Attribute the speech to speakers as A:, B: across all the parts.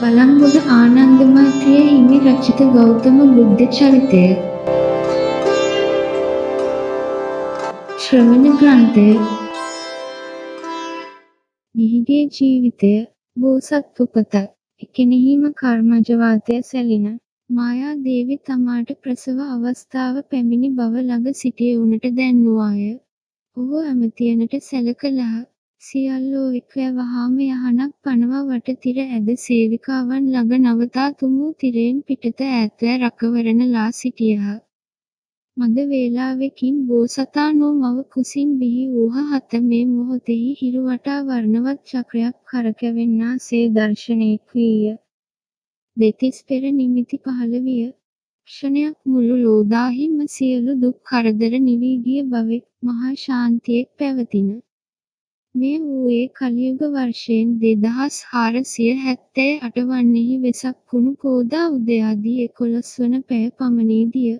A: බලංගොඩ ආනන්දමාත්‍රිය හිමි රචිත ගෞතම බුද්ධ චරිතය ශ්‍රවණ ග්‍රන්ථය ගිහිගේ ජීවිතය බෝසත් උපත එකෙනෙහිම කර්මජ සැලින මායා දේවි තමාට ප්‍රසව අවස්ථාව පැමිණි බව ළඟ සිටියවුනට දැන්වුවාය. ඔහු ඇමතියනට සැලකළහ. සියල්ලෝ එක්ව වහාම යහනක් පනවා වට තිර ඇද සේවිකාවන් ළඟ නවතා තුමූ තිරයෙන් පිටත ඈත්ව රකවරන ලා සිටියහ. මඳ වේලාවෙකින් බෝසතාණෝ මව කුසින් බිහි වූහ. හත මේ මොහොතෙහි හිරුවටා වර්ණවත් චක්‍රයක් කරකැවෙන්නා සේ දර්ශනයෙක් වීය. දෙතිස් පෙර නිමිති පහළ විය. ක්ෂණයක් මුළු ලෝදාහිම සියලු දුක් කරදර නිවී ගිය බවෙක් මහා ශාන්තියෙක් පැවතින. මේ වූයේ කලියුග වර්ෂයෙන් 2478 වන්නෙහි වෙසක් පුණු පෝදා උදයාදී 11 වන පැය පමණේදිය.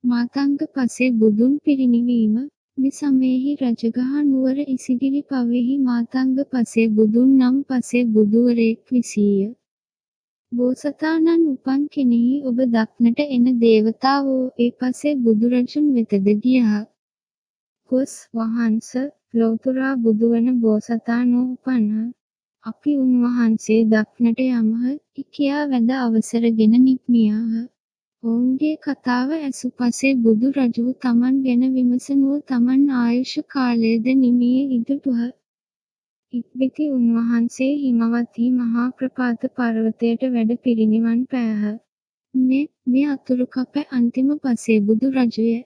A: මාතංග පසේ බුදුන් පිරිනිවීම මේ සමයෙහි රජගහ නුවර ඉසිගිලි පවෙහි මාතංග පසේ බුදුන් නම් පසේ බුදුවරයෙක් විසීය. බෝසතාණන් උපන් කෙනෙහි ඔබ දක්නට එන දේවතාවෝ ඒ පසේ බුදුරජුන් වෙතද ගියහ. ගොස් වහන්ස ලොව්තුරා බුදුවන බෝසතාණෝ උපන්හ. අපි උන්වහන්සේ දක්නට යමහ කියා වැඳ අවසරගෙන නික්මියාහ. ඔවුන්ගේ කතාව ඇසු පසේ බුදු රජු තමන් ගැන විමසනුව තමන් ආයුෂ කාලයද නිමිය ඉදුටුහ. ඉක්බිති උන්වහන්සේ හිමවති මහා ප්‍රපාත පර්වතයට වැඩ පිරිනිවන් පෑහ. මේ අතුරුකප අන්තිම පසේ බුදු රජුය.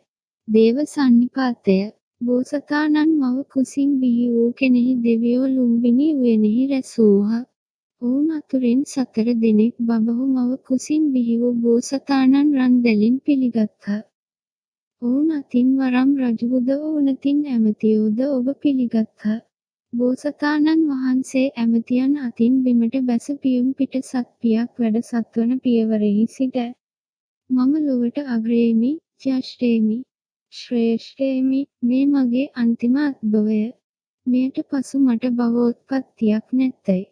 A: දේව සන්නිපාතය බෝසතාණන් මව කුසින් බිහි වූ කෙනෙහි දෙවියෝ ලුම්බිණි උයනෙහි රැස්වූහ. ඔවුන් අතුරින් 4 දෙනෙක් බඹහු මව කුසින් බිහි වූ බෝසතාණන් රන් දැලින් පිළිගත්හ. ඔවුන් අතින් වරම් රජුද ඕනතින් ඇමතියෝද ඔබ පිළිගත්හ. බෝසතාණන් වහන්සේ ඇමතියන් අතින් බිමට බැස පියුම් පිට සත්පියක් වැඩ සත්වන පියවරෙහි සිට මම ලොවට අග්‍රයෙමි, ජ්‍යෙෂ්ඨයෙමි, ශ්‍රේෂ්ඨයෙමි, මේ මගේ අන්තිම අත්බවය. මෙයට පසු මට භවෝත්පත්තියක් නැත්තේ.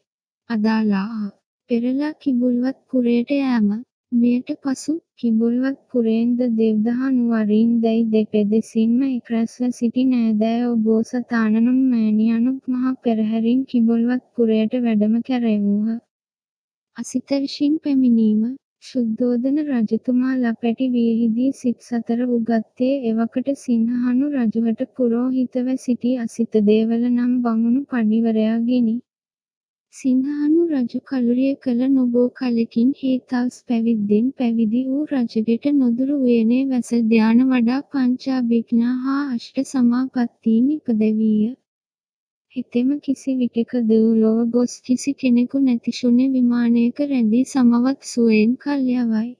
A: අදාළාහ. පෙරලා කිඹුල්වත් පුරයට යෑම. මෙයට පසු කිඹුල්වත් පුරයෙන්ද දෙව්දහනු වරින් දැයි දෙපෙදෙසින්ම එක්රැස්ව සිටි නෑදෑයෝ බෝසතාණනුන් මෑණියනුත් මහ පෙරහැරින් කිඹුල්වත් පුරයට වැඩම කැරැවූහ. අසිත විසින් පැමිණීම ශුද්ධෝදන රජතුමා ලපැටි වියහිදී සිත් 4 උගත්තේ එවකට සිංහහනු රජුහට පුරෝහිතව සිටි අසිත දේවල නම් බමුණු පඬිවරයා ගෙනි සිංහහනු රජු කලුරිය කළ නොබෝ කලකින් හේතවස් පැවිද්දෙන් පැවිදි වූ රජගෙට නොදුරු උයනේ වැස ධ්‍යාන වඩා පංචාභිඥා හා අෂ්ට සමාපත්තීන් ඉපදවීය. හිතෙම කිසි විටෙක දෙව්ලොව ගොස් කිසි කෙනෙකු නැති ශුන්‍ය විමානයක රැඳී සමවත් සුවයෙන් කල් යවයි.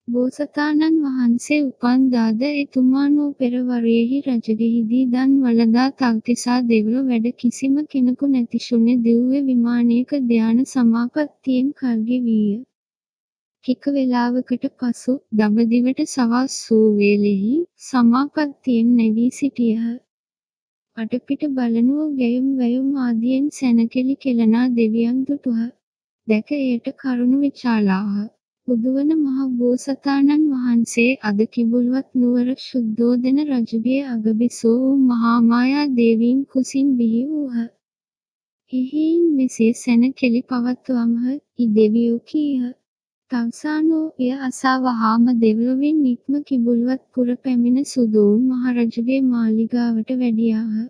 A: බෝසතාණන් වහන්සේ උපන් දාද එතුමානෝ පෙර වරයෙහි රජගෙහිදී දන් වළඳා තව්තිසා දෙව්ලොව වැඩ කිසිම කෙනෙකු නැති ශුන්‍ය දිව්‍ය විමානයක ධ්‍යාන සමාපත්තියෙන් කල් ගෙවීය. ටික වේලාවකට පසු දඹදිවට සවස් වූ වේලෙහි සමාපත්තියෙන් නැගී සිටියහ. අටපිට බලනුව ගැයුම් වැයුම් ආදියෙන් සැනකෙළි කෙළනා දෙවියන් දුටුහ. දැක එයට කරුණු විචාලාහ. බුදුවන මහ බෝසතාණන් වහන්සේ අද කිඹුල්වත් නුවර ශුද්ධෝදන රජුගේ අගබිසෝ වූ මහා මායා දේවීන් කුසින් බිහි වූහ. එහෙයින් මෙසේ සැනකෙළි පවත්වමහ දෙවියෝ කීහ. තවුසානෝ එය අසා වහාම දෙව්ලොවින් නික්ම කිඹුල්වත් පුර පැමිණ සුදොවුන් මහරජුගේ මාලිගාවට වැඩියාහ.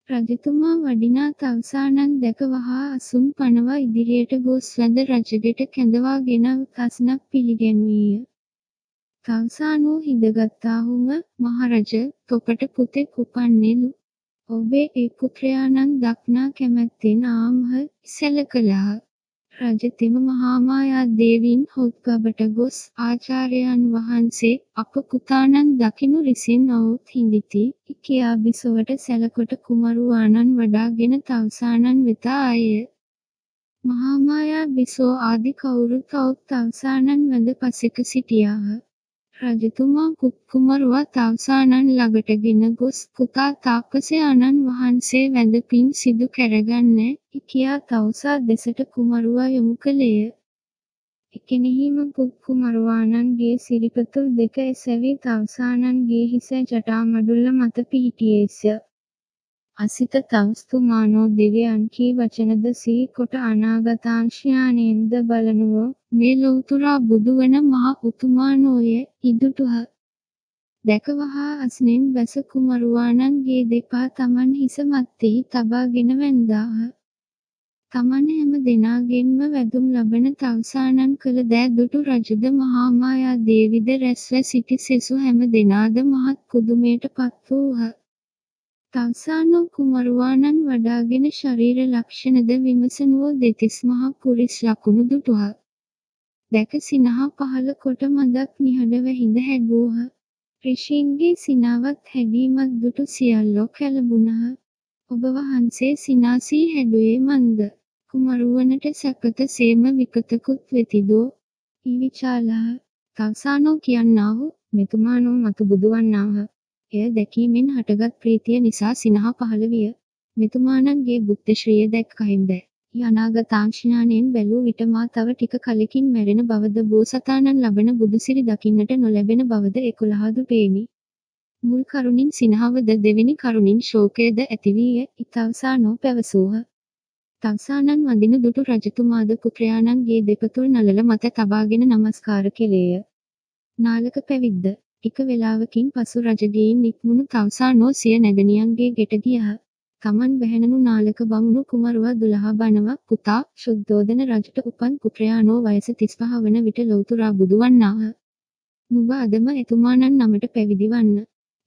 A: රජතුමා වඩිනා තවුසානන් දැක වහා අසුන් පනවා ඉදිරියට ගොස් වැඳ රජගෙට කැඳවා ගෙනත් අස්නක් පිළිගැන්වීය. තවුසානෝ හිඳගත්තාහුම මහරජ තොපට පුතෙක් උපන්නේලු. ඔබේ ඒ පුත්‍රයාණන් දක්නා කැමැත්තෙන් ආමහ සැලකළහ. රජතෙම මහාමායා දේවීන් හොත්ගබට ගොස් ආචාර්යයන් වහන්සේ අප පුතාණන් දකිනු රිසින් ඔවුත් හිඳිති කියා බිසොවට සැලකොට කුමරුවාණන් වඩාගෙන තවුසානන් වෙත ආයේය. මහාමායා බිසෝ ආදි කවුරුත් ඔවුත් තවුසානන් වැඳ පසෙක සිටියාහ. රජතුමා කුකුමරුවා තවුසානන් ළඟට ගෙන ගොස් පුතා තාපසයාණන් වහන්සේ වැඳ පින් සිදු කරගන්න කියා තවුසා දෙසට කුමරුවා යොමු කළේය. එකෙනෙහිම කුකුමරුවාණන්ගේ සිරිපතුල් දෙක එසැවී තවුසානන්ගේ හිස ජටාමඩුල්ල මත පිහිටියේය. අසිත තවුස්තුමානෝ දෙවියන් කී වචනද සිහි කොට අනාගතාංශයානයෙන්ද බලනුවෝ මේ ලොව්තුරා බුදුවන මහ උතුමානෝය ඉදුටුහ. දැක වහා අස්නෙන් බැස කුමරුවාණන්ගේ දෙපා තමන් හිස මත්තෙහි තබාගෙන වැන්දාහ. තමන් හැම දෙනාගෙන්ම වැදුම් ලබන තවුසානන් කළ දෑ දුටු රජුද මහාමායා දේවිද රැස්ව සිටි සෙසු හැම දෙනාද මහත් පුදුමයට පත් වූහ. තවුසානෝ කුමරුවාණන් වඩාගෙන ශරීර ලක්ෂණද විමසනුවෝ දෙතිස් මහා පුරිස් ලකුණු දුටුහ. දැක සිනහ පහළ කොට මඳක් නිහඬව හිඳ හැගූහ. ඍෂීන්ගේ සිනාවත් හැඩීමත් දුටු සියල්ලෝ කැළඹුණහ. ඔබ වහන්සේ සිනාසී හැඩුවේ මන්ද? කුමරුවනට සැපත සේම විකතකුත් වෙතිදෝ? විචාලහ. තවුසානෝ කියන්නාහු මෙතුමානෝ මතු බුදුවන්නාහ. එය දැකීමෙන් හටගත් ප්‍රීතිය නිසා සිනහ පහළ විය. මෙතුමාණන්ගේ බුද්ධ ශ්‍රිය දැක්කහින්ද අනාගතාංශඥානයෙන් බැලූ විට මා තව ටික කලකින් මැරෙන බවද බෝසතාණන් ලබන බුදුසිරි දකින්නට නොලැබෙන බවද 11 පේමි. මුල් කරුණින් සිනහවද දෙවෙනි කරුණින් ශෝකයද ඇතිවීය තවුසානෝ පැවසූහ. තවුසානන් වඳින දුටු රජතුමාද පුත්‍රයාණන්ගේ දෙපතුල් නළල මත තබාගෙන නමස්කාර කෙළේය. නාලක පැවිද්ද ටික වේලාවකින් පසු රජගෙයින් නික්මුණු තවුසානෝ සිය නැගණියන්ගේ ගෙට ගියහ. තමන් බැහැණුණු නාලක බමුණු කුමරුවා 12 බණව පුතා ශුද්ධෝදන රජුට උපන් පුත්‍රයාණෝ වයස 35 වන විට ලොව්තුරා බුදු වන්නාහ. නුඹ අදම එතුමාණන් නමට පැවිදි වන්න.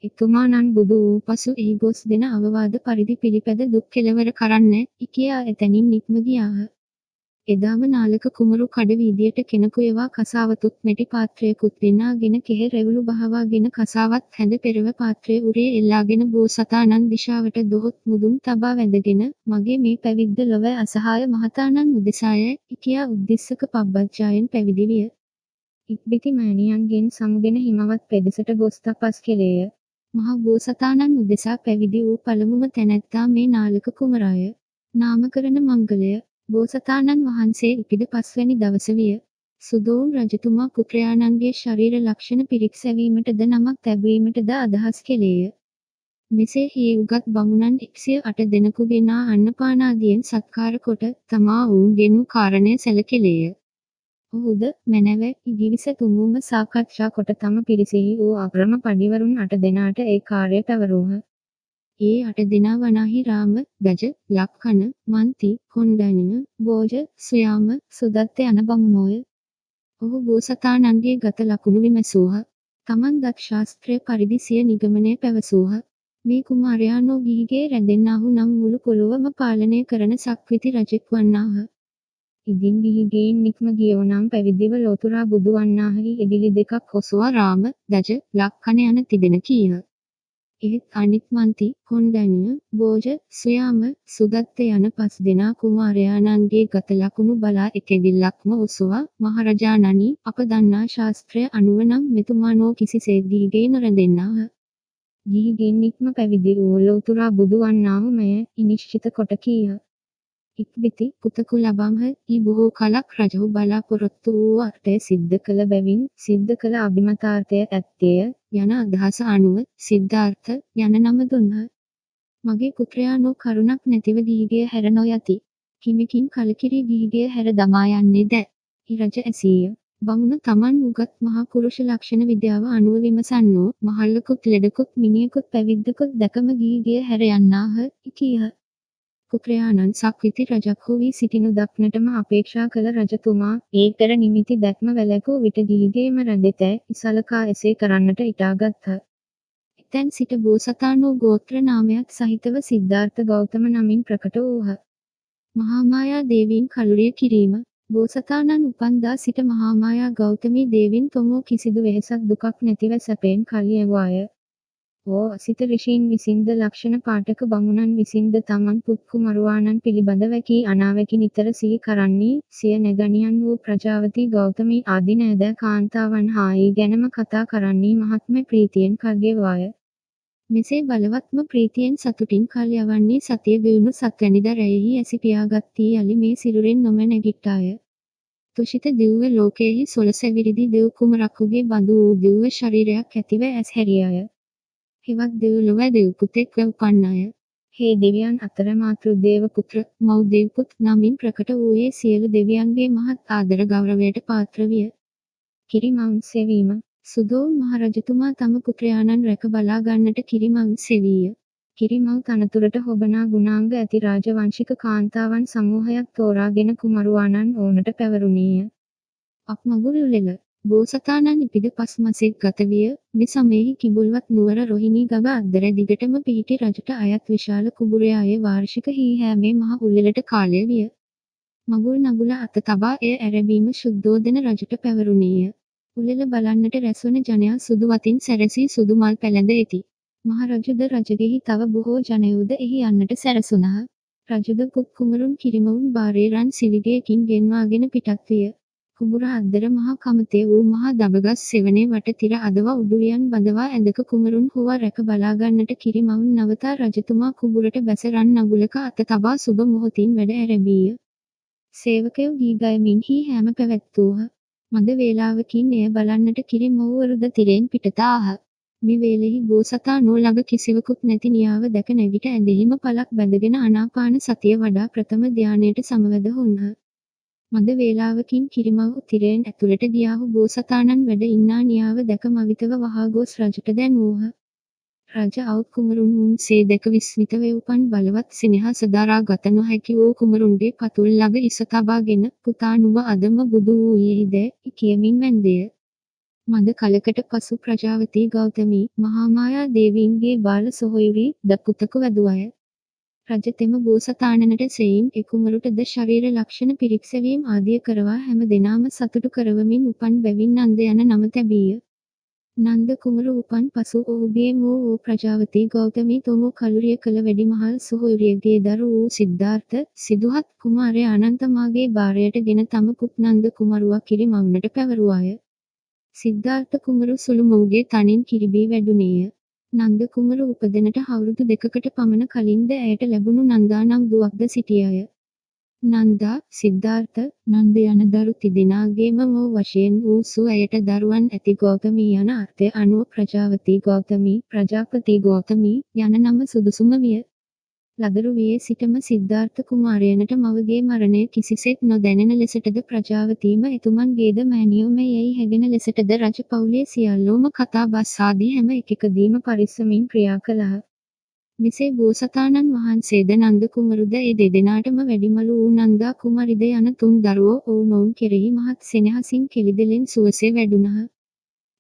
A: එතුමාණන් බුදු වූ පසු එහි ගොස් දෙන අවවාද පරිදි පිළිපැද දුක් කෙළවර කරන්න කියා එතැනින් නික්ම ගියාහ. එදාම නාලක කුමරු කඩ වීදියට කෙනෙකු එවා කසාවතුත් මෙටි පාත්‍රයකුත් ගෙනාගෙන කෙහෙ රැවුළු බහවාගෙන කසාවත් හැඳ පෙරව පාත්‍රය උරේ එල්ලාගෙන බෝසතාණන් දිශාවට දොහොත් මුදුන් තබා වැඳගෙන මගේ මේ පැවිද්ද ලොව අසහාය මහතාණන් උදෙසාය කියා උද්දිස්සක පබ්බජ්ජායෙන් පැවිදි විය. ඉක්බිති මෑණියන්ගෙන් සමුගෙන හිමවත් පෙදෙසට ගොස් තපස් කෙළේය. මහා බෝසතාණන් උදෙසා පැවිදි වූ පළමුම තැනැත්තා මේ නාලක කුමරාය. නාමකරණ මංගලය බෝසතාණන් වහන්සේ ඉපිද 5 වැනි දවස විය. සුදෝන් රජතුමා පුත්‍රයාණන්ගේ ශරීර ලක්ෂණ පිරික්සැවීමටද නමක් තැබීමටද අදහස් කෙළේය. මෙසේ හේව්ගත් බමුණන් 108 දෙනෙකු ගෙනා අන්නපානාදියෙන් සත්කාර කොට තමා වුන් ගෙනු කාරණය සැලකෙළේය. ඔහුද මැනව ඉදිවිස තුමුම සාකච්ඡා කොට තම පිරිසෙහි වූ අග්‍රම පඬිවරුන් 8 දෙනාට ඒ කාර්යය පැවරූහ. ඒ 8 දෙනා වනාහි රාම, ගජ, ලක්ඛන, මන්ති, කොණ්ඩඤ්ඤ, භෝජ, සුයාම, සුදත්ත යන බමුණෝය. ඔහු බෝසතාණන්ගේ ගත ලකුණු විමසූහ. තමන් දත් ශාස්ත්‍රය පරිදි සිය නිගමනය පැවසූහ. මේ කුමාරයාණෝ ගිහිගේ රැඳෙන්නාහු නම් මුළු පොළොවම පාලනය කරන සක්විති රජෙක් වන්නාහ. ඉදින් ගිහිගෙයින් නික්ම ගියෝ නම් පැවිදිව ලෝතුරා බුදු වන්නාහි එදිලි දෙකක් ඔසවා රාම, දජ, ලක්ඛන යන තිදෙන කීහ. එහෙත් අනිත් මන්ති, කොණ්ඩඤ්ඤ, භෝජ, සුයාම, සුදත්ත යන 5 දෙනා කුමාරයාණන්ගේ ගත ලකුණු බලා එකෙදිල්ලක්ම ඔසවා මහරජාණනි අප දන්නා ශාස්ත්‍රය අනුව නම් මෙතුමානෝ කිසිසේත් ගිහිගේ නොරැඳෙන්නාහ. ගිහිගෙන් නික්ම පැවිදි වූ ලෝතුරා බුදු වන්නාහු මෙය නිශ්චිත කොට කීහ. ඉක්බිති පුතකු ලබම්හ ඊ බොහෝ කලක් රජු බලාපොරොත්තු වූ අර්ථය සිද්ධ කළ බැවින් සිද්ධ කළ අභිමතාර්ථය ඇත්තේය යන අදහස අනුව සිද්ධාර්ථ යන නම දුන්හ. මගේ පුත්‍රයාණෝ කරුණක් නැතිව ගිහිගේ හැර නොයති. කිමකින් කලකිරී ගිහිගේ හැර දමා යන්නේද? රජ ඇසීය. බමුණ තමන් උගත් මහා පුරුෂ ලක්ෂණ විද්‍යාව අනුව විමසන්නෝ මහල්ලකුත් ලෙඩකුත් මිනිහෙකුත් පැවිද්දකුත් දැකම ගිහිගේ හැර යන්නාහ කීහ. පුත්‍රයාණන් සක්විති රජක් වී සිටිනු දක්නටම අපේක්ෂා කළ රජතුමා ඒ පෙර නිමිති දැක්ම වැළැකූ විට ගිහිගේම රැඳෙතැ ඉසලකා එසේ කරන්නට ඉටාගත්හ. එතැන් සිට බෝසතාණෝ ගෝත්‍ර නාමයක් සහිතව සිද්ධාර්ථ ගෞතම නමින් ප්‍රකට වූහ. මහාමායා දේවීන් කලුරිය කිරීම බෝසතාණන් උපන්දා සිට මහාමායා ගෞතමී දේවීන් තොමෝ කිසිදු වෙහෙසක් දුකක් නැතිව සැපයෙන් කල් යෙව්වාය. ඕ අසිත ඍෂීන් විසින්ද ලක්ෂණ පාඨක බමුණන් විසින්ද තමන් පුත් කුමරුවාණන් පිළිබඳව කී අනාවැකි නිතර සිහි කරන්නේ සිය නැගණියන් වූ ප්‍රජාවති ගෞතමී ආදී නෑදෑ කාන්තාවන් හා ඒ ගැනම කතා කරන්නේ මහත්ම ප්‍රීතියෙන් කල් ගෙව්වාය. මෙසේ බලවත්ම ප්‍රීතියෙන් සතුටින් කල් යවන්නේ සතිය ගෙවුණු සත්වැනිදා රැයෙහි ඇසි පියාගත්තී යලි මේ සිරුරෙන් නොම නැගිට්ටාය. තුෂිත දිව්‍ය ලෝකයෙහි සොළසැවිරිදි දෙව් කුමරකුගේ බඳු වූ දිව්‍ය ශරීරයක් ඇතිව ඇස් හැරියාය. හෙවත් දෙව්ලොව දෙව් පුතෙක්ව උපන්නාය. හේ දෙවියන් අතර මාතෘ දේව පුත්‍ර මව් දෙව් පුත් නමින් ප්‍රකට වූයේ සියලු දෙවියන්ගේ මහත් ආදර ගෞරවයට පාත්‍ර විය. කිරිමවුන් සෙවීම සුදෝන් මහරජතුමා තම පුත්‍රයාණන් රැක බලා ගන්නට කිරිමවුන් සෙවීය. කිරිමව් තනතුරට හොබනා ගුණාංග ඇති රාජවංශික කාන්තාවන් සමූහයක් තෝරාගෙන කුමරුවාණන් ඕනට පැවරුණේය. අපමගුල් උළෙල බෝසතාණන් ඉපිද 5 මසෙක් ගත විය. මේ සමයෙහි කිඹුල්වත් නුවර රොහිණී ගඟ අද්දර දිගටම පිහිටි රජුට අයත් විශාල කුඹුරයායේ වාර්ෂික හීහෑමේ මහ උළෙලට කාලය විය. මගුල් නගුල අත තබා එය ඇරඹීම ශුද්ධෝදන රජුට පැවරුණේය. උළෙල බලන්නට රැස්වන ජනයා සුදු වතින් සැරසී සුදු මල් පැළඳ එති. මහරජුද රජගෙහි තව බොහෝ ජනයෝද එහි යන්නට සැරසුණහ. රජුද පුත් කුමරුන් කිරිමවුන් බාරේ රන් සිලිගයකින් ගෙන්වාගෙන පිටත් විය. කුඹුර අද්දර මහා කමතේ වූ මහා දඹගස් සෙවණේ වට තිර අදවා උඩුරියන් බඳවා ඇඳක කුමරුන් හුවා රැක බලා ගන්නට කිරිමවුන් නවතා රජතුමා කුඹුරට බැස රන් නගුලක අත තබා සුබ මොහොතින් වැඩ ඇරඹීය. සේවකයෝ ගී ගයමින් හීහෑම පැවැත්වූහ. මද වේලාවකින් එය බලන්නට කිරිමව්වරුද තිරෙන් පිටත ආහ. මේ වේලෙහි බෝසතාණෝ ළඟ කිසිවකුත් නැති නියාව දැක නැගිට ඇඳෙහිම පලක් බැඳගෙන ආනාපාන සතිය වඩා ප්‍රථම ධානයට සමවැද වුන්හ. මද වේලාවකින් කිරිමව් තිරයෙන් ඇතුළට ගියාහු බෝසතාණන් වැඩ ඉන්නා නියාව දැක මවිතව වහා ගොස් රජුට දැන්වූහ. රජ අවුත් කුමරුන් සේ දැක විස්මිත වේ උපන් බලවත් සිනහස දරා ගත නොහැකි වූ කුමරුන්ගේ පතුල් ළඟ ඉස තබාගෙන පුතා නුඹ අදම බුදු වූයේද කියමින් වැන්දේය. මද කලකට පසු ප්‍රජාවති ගෞතමී මහා මායා දේවීන්ගේ බාල සොහොයුරි ද පුතකු වැදුවය. රජතෙම බෝසතාණනට සෙයින් ඒ කුමරුටද ශරීර ලක්ෂණ පිරික්සවීම ආදිය කරවා හැම දෙනාම සතුටු කරවමින් උපන් බැවින් නන්ද යන නම තැබීය. නන්ද කුමරු උපන් පසු ඔහුගේ මෝ වූ ප්‍රජාවති ගෞතමී තොමු කලුරිය කළ වැඩිමහල් සොහොයුරියගේ දරු වූ සිද්ධාර්ථ සිදුහත් කුමාරය අනන්තමාගේ බාරයට ගෙන තම පුත් නන්ද කුමරුවා කිරිමවුනට පැවරුවාය. සිද්ධාර්ථ කුමරු සුළු මොහුගේ තනින් කිරිබී වැඩුණේය. නන්ද කුමරු උපදිනට අවුරුදු 2කට පමණ කලින්ද ඇයට ලැබුණු නන්දා නම් දුවක්ද සිටියාය. නන්දා, සිද්ධාර්ථ, නන්ද යන දරු තිදෙනාගේම මව වශයෙන් වූ ඇයට දරුවන් ඇති ගෞතමී යන අර්ථය අනුව ප්‍රජාවති ගෞතමී, ප්‍රජාපති ගෞතමී යන නම සුදුසුම විය. ලදරු වියේ සිටම සිද්ධාර්ථ කුමාරයනට මවගේ මරණය කිසිසේත් නොදැනෙන ලෙසටද ප්‍රජාවතීම එතුමන්ගේද මෑණියෝම යැයි හැගෙන ලෙසටද රජ පවුලේ සියල්ලෝම කතා බස් ආදී හැම එකකදීම පරිස්සමින් ක්‍රියා කළහ. මෙසේ බෝසතාණන් වහන්සේද නන්ද කුමරුද ඒ දෙදෙනාටම වැඩිමළු වූ නන්දා කුමරිද යන තුන් දරුවෝ ඔවුනොවුන් කෙරෙහි මහත් සෙනෙහසින් කෙළිදෙලෙන් සුවසේ වැඩුණහ.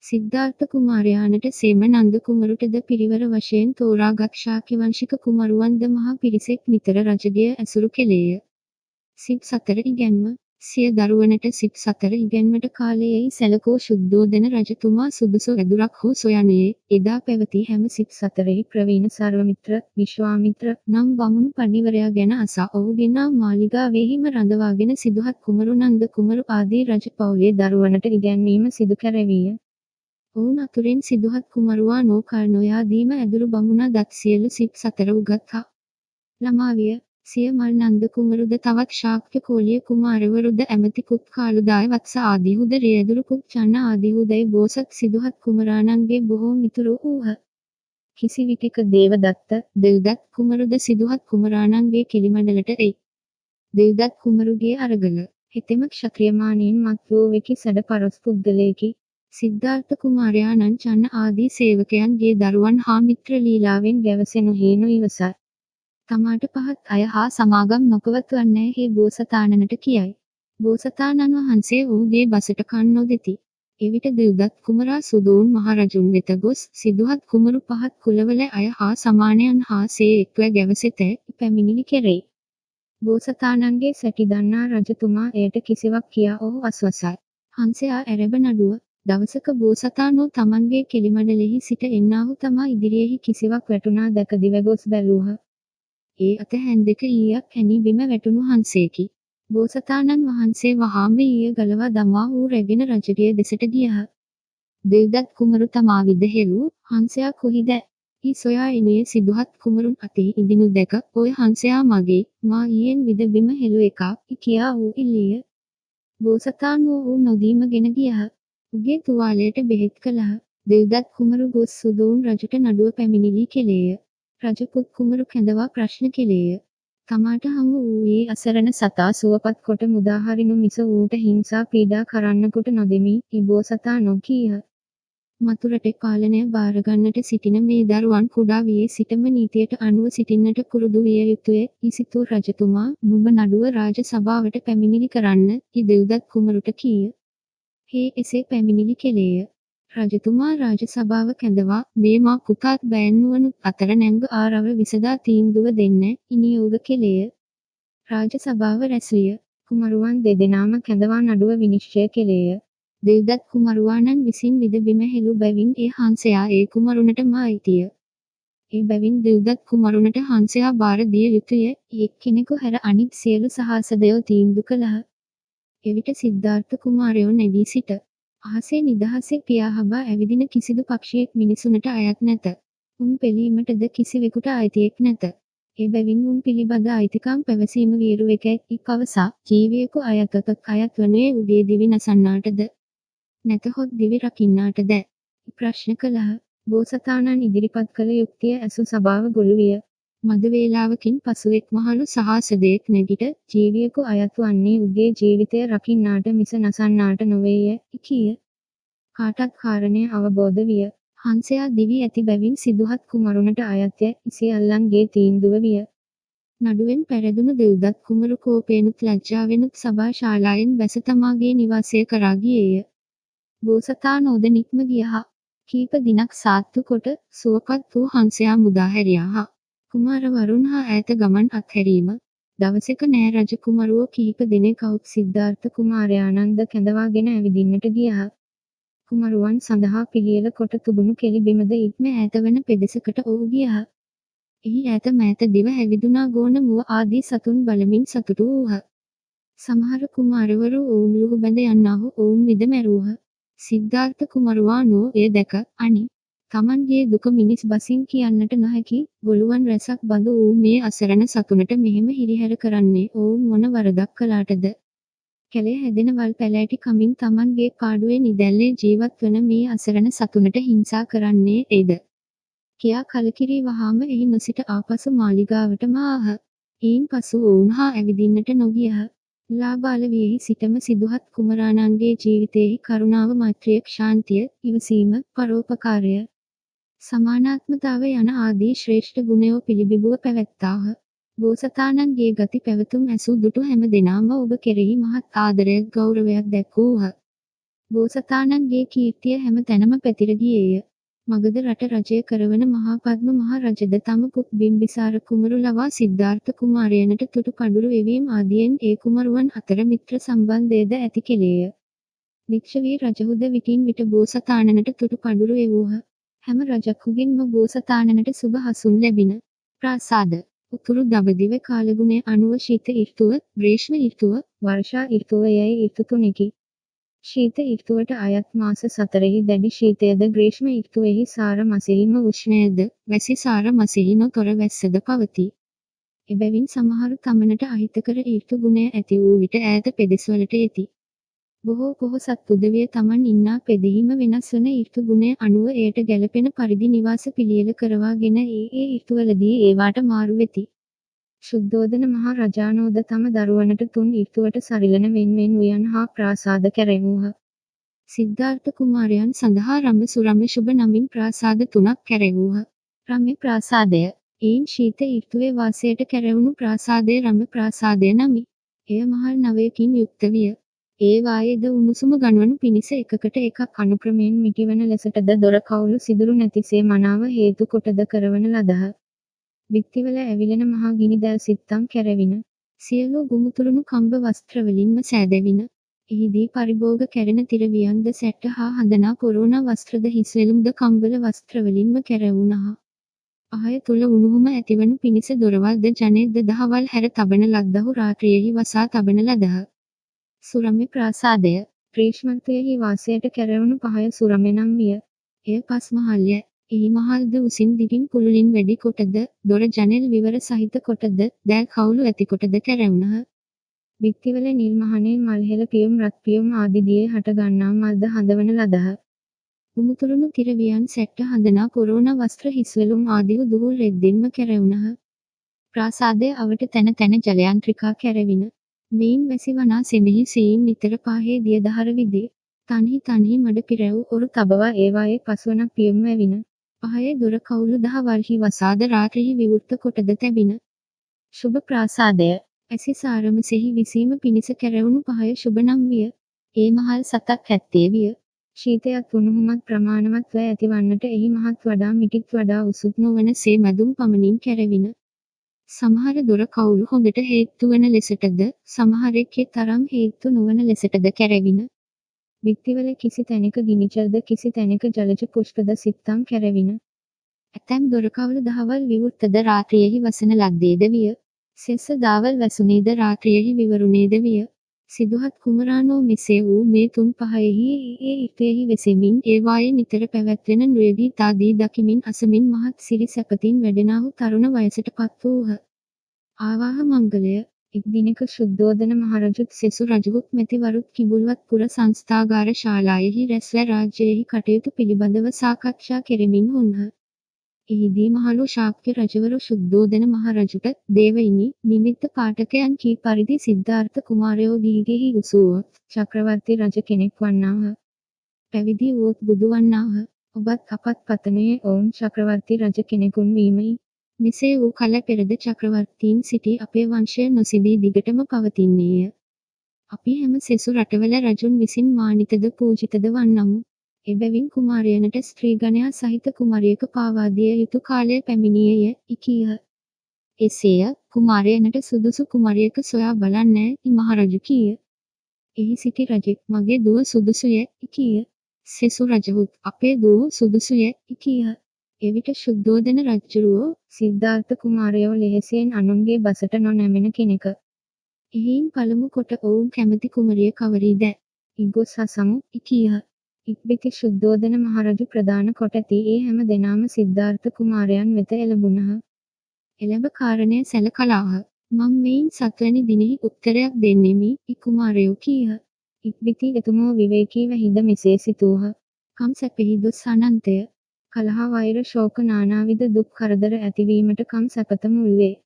A: සිද්ධාර්ථ කුමාරයාණට සේම නන්ද කුමරුටද පිරිවර වශයෙන් තෝරාගත් ශාක්‍ය වංශික කුමරුවන්ද මහා පිරිසෙක් නිතර රජගේ ඇසුරු කෙළේය. සිත් 4 ඉගැන්ම සිය දරුවනට සිත් 4 ඉගැන්මට කාලයෙහි සැලකෝ ශුද්ධෝදන රජතුමා සුදුසු ඇදුරක් හෝ සොයනුයේ එදා පැවති හැම සිත් 4හි ප්‍රවීණ සර්වමිත්‍ර විශ්වාමිත්‍ර නම් බමුණු පඬිවරයා ගැන අසා ඔහුගෙනා මාලිගාවෙහිම රඳවාගෙන සිදුහත් කුමරු නන්ද කුමරු ආදී රජ පවුලේ දරුවනට ඉගැන්වීම සිදු කරවීය. ඔවුන් අතුරින් සිදුහත් කුමරුවා නෝකල් නොයාදීම ඇදුරු බමුණා දත් සියලු සිත් 4 උගත්හා. ළමා විය. සිය මල් නන්ද කුමරුද තවත් ශාක්‍ය කෝලිය කුමාරවරුද ඇමති පුත් කාළුදාය වත්ස ආදීහුද රියදුරු පුත් චන්න ආදීහුදයි බෝසත් සිදුහත් කුමරාණන්ගේ බොහෝ මිතුරු වූහ. කිසි විටක දේවදත්ත, දෙව්දත් කුමරුද සිදුහත් කුමරාණන්ගේ කිලිමඩලට එයි. දෙව්දත් කුමරුගේ අරගල හෙතෙම ක්ෂත්‍රියමානීන් මත් වූ වෙකි සැඩ පරස් පුද්ගලයෙකි. සිද්ධාර්ථ කුමාරයාණන් චන්න ආදී සේවකයන්ගේ දරුවන් හා මිත්‍ර ලීලාවෙන් ගැවසෙනු හේනු ඉවසයි. තමාට පහත් අය හා සමාගම් නොපවත්වන්නේ හේ බෝසතාණනට කියයි. බෝසතාණන් වහන්සේ ඔහුගේ බසට කන් නොදෙති. එවිට දෙව්දත් කුමරා සුදෝන් මහරජුන් වෙත ගොස් සිදුහත් කුමරු පහත් කුලවල අය හා සමානයන් හා සේ එක්ව ගැවසෙත පැමිණිලි කෙරෙයි. බෝසතාණන්ගේ සැටි දන්නා රජතුමා එයට කිසිවක් කියා ඔහු අස්වසයි. හංසයා ඇරඹ නඩුව දවසක බෝසතාණෝ තමන්ගේ කෙළිමඩලෙහි සිට එන්නාහු තමා ඉදිරියෙහි කිසිවක් වැටුණා දැක දිවගොස් බැලූහ. ඒ අත හැන්දෙක ඊයක් ඇනී බිම වැටුණු හංසයෙකි. බෝසතාණන් වහන්සේ වහාම ඊය ගලවා දමා ඌ රැගෙන රජගිය දෙසට ගියහ. දෙව්දත් කුමරු තමා විදහෙළු හංසයා කොහිද? ඊ සොයා එනුයේ සිදුහත් කුමරුන් අතෙහි ඉදිනු දැක ඔය හංසයා මගේ මා ඊයෙන් විද බිම හෙළු එකා කියා ඌ ඉල්ලීය. බෝසතාණෝ ඌ නොදීම ගෙන ගියහ. උගේ තුවාලයට බෙහෙත් කළහ. දෙව්දත් කුමරු ගොස් සුදොවුන් රජුට නඩුව පැමිණිලි කෙළේය. රජපුත් කුමරු කැඳවා ප්‍රශ්න කෙළේය. තමාට හමු වූයේ අසරණ සතා සුවපත් කොට මුදා හරිනු මිස ඌට හිංසා පීඩා කරන්නකුට නොදෙමි බෝසතාණෝ කීහ. මතුරට පාලනය බාරගන්නට සිටින මේ දරුවන් කුඩා වියේ සිටම නීතියට අනුව සිටින්නට පුරුදු විය යුතුය. ඉසිතූ රජතුමා නුඹ නඩුව රාජ සභාවට පැමිණිලි කරන්න දෙව්දත් කුමරුට කීය. හේ එසේ පැමිණිලි කෙළේය. රජතුමා රාජ සභාව කැඳවා මේ මා පුතාත් බෑන්නුවනුත් අතර නැංග ආරව විසදා තීන්දුව දෙන්න නියෝග කෙළේය. රාජ සභාව රැස්විය. කුමරුවන් දෙදෙනාම කැඳවා නඩුව විනිශ්චය කෙළේය. දෙව්දත් කුමරුවාණන් විසින් විද බිම හෙළු බැවින් ඒ හංසයා ඒ කුමරුණටම අයිතිය. ඒ බැවින් දෙව්දත් කුමරුණට හංසයා බාර දිය යුතුය. එක් කෙනෙකු හැර අනිත් සියලු සහාසදයෝ තීන්දු කළහ. එවිට සිද්ධාර්ථ කුමාරයෝ නැගී සිට අහසේ නිදහසේ පියාහබා ඇවිදින කිසිදු පක්ෂියෙක් මිනිසුනට අයත් නැත. උන් පෙළීමටද කිසිවෙකුට අයිතියෙක් නැත. එබැවින් උන් පිළිබඳ අයිතිකම් පැවසීම වීරුවෙකැයි පවසා ජීවියෙකු අයතොත් අයත් වනුයේ උගේ දිවි නසන්නාටද නැතහොත් දිවි රකින්නාටද ප්‍රශ්න කළහ. බෝසතාණන් ඉදිරිපත් කළ යුක්තිය ඇසු සභාව ගොළු විය. මද වේලාවකින් පසු එක් මහලු සහාසදයෙක් නැගිට ජීවියෙකු අයත් වන්නේ උගේ ජීවිතය රකින්නාට මිස නසන්නාට නොවේය කීය. කාටත් කාරණය අවබෝධ විය. හංසයා දිවි ඇති බැවින් සිදුහත් කුමරුණට අයත්ය සියල්ලන්ගේ තීන්දුව විය. නඩුවෙන් පැරදුණු දෙව්දත් කුමරු කෝපයෙනුත් ලැජ්ජාවෙනුත් සභා ශාලාවෙන් බැස තමාගේ නිවාසය කරා ගියේය. බෝසතාණෝද නික්ම ගියහ. කීප දිනක් සාත්තු කොට සුවපත් වූ හංසයා මුදා හැරියාහ. කුමාරවරුන් හා ඈත ගමන් අත්හැරීම. දවසක නෑ රජ කුමරුවෝ කිහිප දෙනෙකුත් සිද්ධාර්ථ කුමාරයාණන්ද කැඳවාගෙන ඇවිදින්නට ගියහ. කුමරුවන් සඳහා පිළියෙල කොට තුබුණු කෙළි බිමද ඉක්ම ඈතවන පෙදෙසකට ඔව් ගියහ. එහි ඈත මෑත දිව ඇවිදුනා ගෝන මුව ආදී සතුන් බලමින් සතුටු වූහ. සමහර කුමාරවරු ඔවුන් ලුහු බැඳ යන්නාහු ඔවුන් විද මැරූහ. සිද්ධාර්ථ කුමරුවාණෝ එය දැක අනි තමන්ගේ දුක මිනිස් බසින් කියන්නට නොහැකි ගොළුවන් රැසක් බඳු වූ මේ අසරණ සතුනට මෙහෙම හිරිහැර කරන්නේ ඔවුන් මොන වරදක් කළාටද? කැලේ හැදෙන වල් පැලෑටි කමින් තමන්ගේ පාඩුවේ නිදැල්ලේ ජීවත් වන මේ අසරණ සතුනට හිංසා කරන්නේ එයිද? කියා කලකිරී වහාම එහි නොසිට ආපසු මාලිගාවටම ආහ. එයින් පසු ඔවුන් හා ඇවිදින්නට නොගියහ. ලාබාල වියෙහි සිටම සිදුහත් කුමරාණන්ගේ ජීවිතයෙහි කරුණාව මෛත්‍රිය ක්ෂාන්තිය ඉවසීම පරෝපකාරය සමානාත්මතාව යන ආදී ශ්‍රේෂ්ඨ ගුණයෝ පිළිබිඹුව පැවැත්තාහ. බෝසතාණන්ගේ ගති පැවතුම් ඇසූ දුටු හැම දෙනාම ඔබ කෙරෙහි මහත් ආදරයක් ගෞරවයක් දැක්වූහ. බෝසතාණන්ගේ කීර්තිය හැම තැනම පැතිර ගියේය. මගධ රට රජය කරවන මහා පද්ම මහ රජද තම පුත් බිම්බිසාර කුමරු ලවා සිද්ධාර්ථ කුමාරයනට තුටු පඬුරු එවීම ආදියෙන් ඒ කුමරුවන් අතර මිත්‍ර සම්බන්ධයද ඇති කෙළේය. ලිච්ඡවී රජහුද විටින් විට බෝසතාණනට තුටු පඬුරු එවූහ. හැම රජකුගෙන්ම බෝසතාණනට සුබ හසුන් ලැබින. ප්‍රාසාද උතුරු දඹදිව කාලගුණය අනුව ශීත ඍතුව, ග්‍රීෂ්ම ඍතුව, වර්ෂා ඍතුව යයි ඍතු තුනකි. ශීත ඍතුවට අයත් මාස 4හි දැඩි ශීතයද ග්‍රීෂ්ම ඍතුවේහි සාර මාසෙහිම උෂ්ණයද වැසි සාර මාසෙහි නොතොර වැස්සද පවතී. එබැවින් සමහරු තමනට අහිතකර ඍතු ගුණය ඇති වූ විට ඈත පෙදෙස්වලට එති. බොහෝ පොහොසත් පුදවිය තමන් ඉන්නා පෙදෙහිම වෙනස් වන ඍතු ගුණය අනුව එයට ගැළපෙන පරිදි නිවාස පිළියෙල කරවාගෙන ඒ ඍතුවලදී ඒවාට මාරු වෙති. ශුද්ධෝදන මහ රජාණෝද තම දරුවනට තුන් ඍතුවට සරිලන වෙන්වෙන් උයන් හා ප්‍රාසාද කැරෙවූහ. සිද්ධාර්ථ කුමාරයන් සඳහා රම සුරම ශුභ නමින් ප්‍රාසාද 3ක් කැරෙවූහ. රම ප්‍රාසාදය එයින් ශීත ඍතුවේ වාසයට කැරවුණු ප්‍රාසාදය රම ප්‍රාසාදය නමි. එය මහල් නවයකින් යුක්ත විය. ඒ වායේද උණුසුම ගන්වනු පිණිස එකකට එකක් අනුක්‍රමයෙන් මිටිවන ලෙසටද දොර කවුළු සිදුරු නැතිසේ මනාව හේතු කොටද කරවන ලදහ. බිත්තිවල ඇවිලෙන මහා ගිනි දැල් සිත්තම් කැරවින. සියලු ගුමුතුරුණු කම්බ වස්ත්‍රවලින්ම සෑදෙවින. එහිදී පරිභෝග කැරෙන තිරවියන්ද සැට්ට හා හඳනා පොරෝනා වස්ත්‍රද හිස්වැලුම්ද කම්බල වස්ත්‍රවලින්ම කැරවුණහ. පහය තුළ උණුහුම ඇතිවනු පිණිස දොරවල්ද ජනෙල්ද දහවල් හැර තබන ලද්දහු රාත්‍රියෙහි වසා තබන ලදහ. සුරම්‍ය ප්‍රාසාදය ග්‍රීෂ්මත්වයෙහි වාසයට කැරවුණු පහය සුරම්‍ය නම් විය. එය පස් මහල්ය. එහි මහල්ද උසින් දිගින් පුළුලින් වැඩි කොටද, දොර ජනෙල් විවර සහිත කොටද, දැල් කවුළු ඇති කොටද කැරවුණහ. බිත්තිවල නිල් මහනෙල් මල්හෙළ පියුම් රත් පියුම් ආදි දියේ හට ගන්නා මල්ද හඳවන ලදහ. උමුතුරුණු තිරවියන් සැට්ට හඳනා පොරෝනා වස්ත්‍ර හිස්වැලුම් ආදිහු දුහුල් රෙද්දෙන්ම කැරවුණහ. ප්‍රාසාදය අවට තැන තැන ජලයන්ත්‍රිකා කැරවිණ. මෙයින් වැසි වනා සෙමෙහි සීම් නිතර පාහේ දිය දහර විදේ. තන්හි තන්හි මඩ පිරැව් ඔරු තබවා ඒවායේ පසුවනක් පියුම් වැවිණ. පහයේ දොර කවුළු දහවල්හි වසාද රාත්‍රිහි විවෘත කොටද තැබිණ. ශුභ ප්‍රාසාදය ඇසි සාරමසෙහි විසීම පිණිස කැරවුණු පහය ශුභ නම් විය. ඒ මහල් සතක් ඇත්තේ විය. ශීතයක් උණුහුමත් ප්‍රමාණවත්ව ඇතිවන්නට එහි මහත් වඩා මිටිත් වඩා උසුත් නොවන සේ මැදුම් පමණින් කැරවිණ. සමහර දොර කවුළු හොඳට හේත්තු වන ලෙසටද, සමහරෙක් ඒ තරම් හේත්තු නොවන ලෙසටද කැරවිණ. බිත්තිවල කිසි තැනක ගිනිජල්ද කිසි තැනක ජලජ පුෂ්පද සිත්තම් කැරවිණ. ඇතැම් දොරකවුළු දහවල් විවෘතද රාත්‍රියෙහි වසන ලද්දේද විය. සෙස්ස දාවල් වැසුනේද රාත්‍රියෙහි විවරුනේද විය. සිදුහත් කුමරානෝ මෙසේ වූ මේ තුන් පහයෙහි ඒ ඉතයෙහි වෙසෙමින් ඒවායේ නිතර පැවැත්වෙන නෘයගීතාදී දකිමින් අසමින් මහත් සිරි සැපතින් වැඩෙනාහු තරුණ වයසට පත් වූහ. ආවාහ මංගලය එක් දිනක ශුද්ධෝදන මහරජුත් සෙසු රජුත් මැතිවරුත් කිඹුල්වත් පුර සංස්ථාගාර ශාලායෙහි රැස්ව රාජ්‍යයෙහි කටයුතු පිළිබඳව සාකච්ඡා කෙරෙමින් වුන්හ. එහිදී මහලු ශාක්‍ය රජවරු ශුද්ධෝදන මහරජුට දේවයිනි නිමිත්ත පාඨකයන් කී පරිදි සිද්ධාර්ථ කුමාරයෝ දීගෙහි උසුවොත් චක්‍රවර්ති රජ කෙනෙක් වන්නාහ. පැවිදි වූත් බුදු වන්නාහ. ඔබත් අපත් පතනුයේ ඔවුන් චක්‍රවර්ති රජ කෙනෙකුන් වීමයි. මෙසේ වූ කල පෙරද චක්‍රවර්තීන් සිටි අපේ වංශය නොසිඳී දිගටම පවතින්නේය. අපි හැම සෙසු රටවල රජුන් විසින් මානිතද පූජිතද වන්නමු. එබැවින් කුමාරයනට ස්ත්‍රීගණයා සහිත කුමරියක පාවා දිය යුතු කාලය පැමිණියේය කීහ. එසේය කුමාරයනට සුදුසු කුමරියක සොයා බලන්නෑ මහරජු කීය. එහි සිටි රජෙක් මගේ දුව සුදුසුය කීය. සෙසු රජහුත් අපේ දුව සුදුසුය කීහ. එවිට ශුද්ධෝදන රජුරෝ සිද්ධාර්ථ කුමාරයෝ ලෙහෙසියෙන් අනුන්ගේ බසට නොනැමෙන කෙනෙක. එහින් පළමු කොට ඔවුන් කැමති කුමරිය කවරීද? ඉගොස් අසමු කීහ. ඉක්බිති ශුද්ධෝදන මහරජු ප්‍රදාන කොට ඇති ඒ හැම දෙනාම සිද්ධාර්ථ කුමාරයන් වෙත එළඹුණහ. එළඹ කාරණය සැලකලාහ. මම මෙයින් සත්වැනි දිනෙහි උත්තරයක් දෙන්නෙමි කුමාරයෝ කීහ. ඉක්බිති එතුමෝ විවේකීව හිඳ මෙසේ සිතූහ. කම් සැපෙහි දුස් අනන්තය. කලහ වෛර ශෝක නානාවිද දුක් කරදර ඇතිවීමට කම් සැපත මුල් වේ.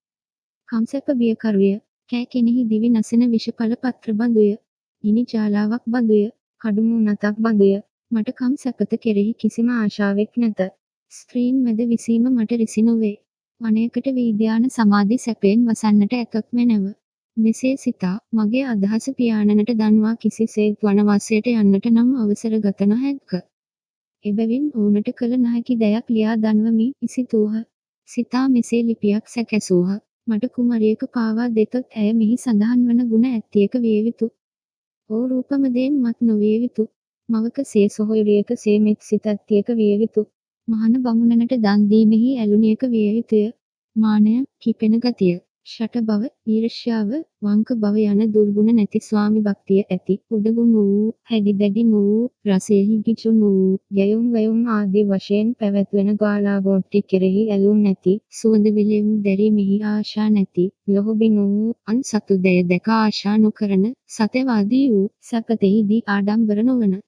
A: කම් සැප බියකරුය. කෑ කෙනෙහි දිවි නසන විෂඵල පත්‍ර බඳුය. ගිනි ජාලාවක් බඳුය. කඩුමු නතක් බඳුය. මට කම් සැපත කෙරෙහි කිසිම ආශාවෙක් නැත. ස්ත්‍රීන් මැද විසීම මට රිසි නොවේ. වනයකට විද්‍යාන සමාධි සැපයෙන් වසන්නට ඇතක් මැනව. මෙසේ සිතා මගේ අදහස පියාණනට දන්වා කිසිසේත් වනවාසයට යන්නට නම් අවසර ගත නොහැක්ක. එබැවින් ඔවුනට කළ නොහැකි දෙයක් ලියා දන්වමි සිතූහ. සිතා මෙසේ ලිපියක් සැකැසූහ. මට කුමරියක පාවා දෙතොත් ඇය මෙහි සඳහන් වන ගුණ ඇත්තියක විය යුතු. ඕ රූපමදයෙන් මත් නොවිය යුතු. මවක සේ සොහොයුරියක සේ මෙත් සිත ඇත්තියක විය යුතු. මහන බමුණනට දන් දීමෙහි ඇලුනියක විය යුතුය. මානය, කිපෙන ගතිය, ෂට බව, ඊර්ෂ්‍යාව, වංක බව යන දුර්ගුණ නැති ස්වාමි භක්තිය ඇති, උඩගුණ වූ, හැඩි දැඩි වූ, රසයෙහි ගිජු වූ, යයුම් වැයුම් ආදී වශයෙන් පැවැත්වෙන ගාලාගෝට්ටි කෙරෙහි ඇලුම් නැති, සුවඳ විලෙම් දැරීමෙහි ආශා නැති, ලොහුබින් වූ, අන් සතු දය දැක ආශා නොකරන, සතවාදී වූ, සැපතෙහිදී ආඩම්බර නොවන.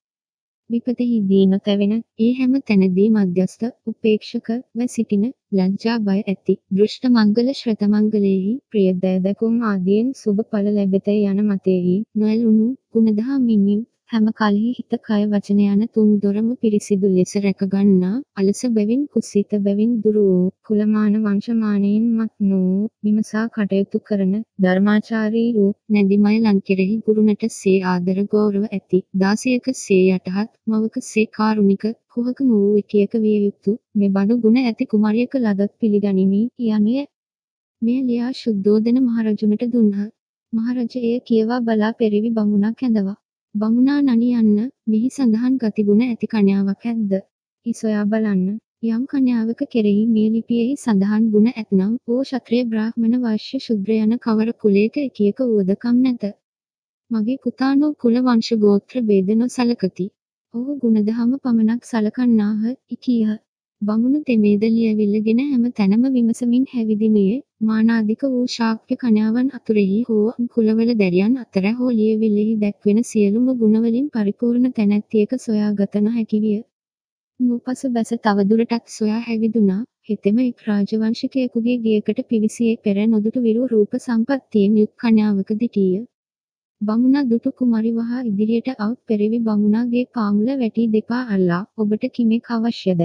A: විපතෙහිදී නොතැවෙන, ඒ හැම තැනදී මධ්‍යස්ථ, උපේක්ෂක ව සිටින, ලැජ්ජා බය ඇති, දෘෂ්ට මංගල ශ්‍රත මංගලයෙහි, ප්‍රිය දෑ දැකුම් ආදියෙන් සුභ ඵල ලැබෙතයි යන මතයෙහි, නොඇලුණු, ගුණදහමින් යුත්, හැම කල්හි හිත කය වචන යන තුන් දොරම පිරිසිදු ලෙස රැකගන්නා, අලස බැවින් කුසිත බැවින් දුරු වූ, කුලමාන වංශමානයෙන් මත් නොවූ, විමසා කටයුතු කරන, ධර්මාචාරී වූ, නැදිමය ලන් කෙරෙහි ගුරුනට සේ ආදර ගෞරව ඇති, දාසියක සේ යටහත්, මවක සේ කාරුණික, කුහක නොවූ එකියක විය යුතු, මෙබඳු ගුණ ඇති කුමරියක ලදොත් පිළිගනිමි යනුය. මෙය ලියා ශුද්ධෝදන මහරජුනට දුන්හ. මහරජ එය කියවා බලා පෙරවි බමුණක් ඇඳවා. බමුණා නනියන්න මෙහි සඳහන් ගතිගුණ ඇති කන්‍යාවක් ඇද්ද? යි සොයා බලන්න. යම් කන්‍යාවක කෙරෙහි මේ ලිපියෙහි සඳහන් ගුණ ඇතනම් ඕ ක්ෂත්‍රිය බ්‍රාහ්මණ වෛශ්‍ය ශුද්‍ර යන කවර කුලයක එකියක වුවදකම් නැත. මගේ පුතාණෝ කුල වංශ ගෝත්‍ර භේද නොසලකති. ඔහු ගුණදහම පමණක් සලකන්නාහ යි කීහ. බමුණු තෙමේද ලියවිල්ලගෙන හැම තැනම විමසමින් හැවිදිනුයේ මානාධික වූ ශාක්‍ය කන්‍යාවන් අතුරෙහි හෝ කුලවල දැරියන් අතර හෝ ලියවිල්ලෙහි දැක්වෙන සියලුම ගුණවලින් පරිපූර්ණ තැනැත්තියක සොයාගත නොහැකි විය. මුපස බැස තවදුරටත් සොයා හැවිදුනා. හෙතෙම එක් රාජවංශිකයෙකුගේ ගෙයකට පිවිසියේ පෙර නොදුටු විරු රූප සම්පත්තියෙන් යුත් කන්‍යාවක දිටීය. බමුණා දුටු කුමරි වහා ඉදිරියට අවුත් පෙරවි බමුණාගේ පාමුල වැටී දෙපා අල්ලා ඔබට කිමෙක් අවශ්‍යද?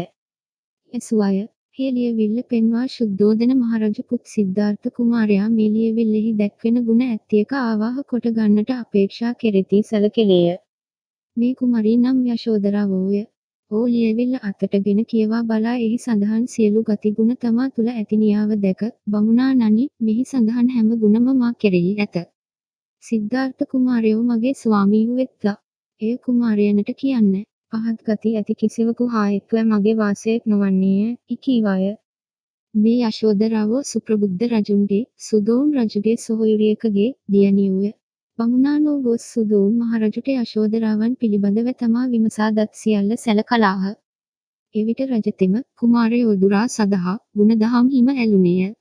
A: ඇසුවය. හේ ලියවිල්ල පෙන්වා ශුද්ධෝදන මහරජු පුත් සිද්ධාර්ථ කුමාරයා මේ ලියවිල්ලෙහි දැක්වෙන ගුණ ඇත්තියක ආවාහ කොට ගන්නට අපේක්ෂා කෙරෙති සැලකෙලේය. මේ කුමරී නම් යශෝදරාවෝය. ඕ ලියවිල්ල අතටගෙන කියවා බලා එහි සඳහන් සියලු ගතිගුණ තමා තුළ ඇතිනියාව දැක බමුණා නනි මෙහි සඳහන් හැම ගුණම මා කෙරෙහි ඇත. සිද්ධාර්ථ කුමාරයෝ මගේ ස්වාමීහු වෙත්තා. එය කුමාරයනට කියන්න. පහත් ගති ඇති කිසිවකු හා එක්ව මගේ වාසයක් නොවන්නේය යි කීවාය. මේ යශෝදරාවෝ සුප්‍රබුද්ධ රජුන්ගේ සුදෝන් රජුගේ සොහොයුරියකගේ දියණියෝය. බමුණානෝ ගොස් සුදෝන් මහරජුට යශෝදරාවන් පිළිබඳව තමා විමසා දත් සියල්ල සැලකලාහ. එවිට රජතෙම කුමාරයෝ දුරා සදහා ගුණදහම් හිම ඇලුනේය.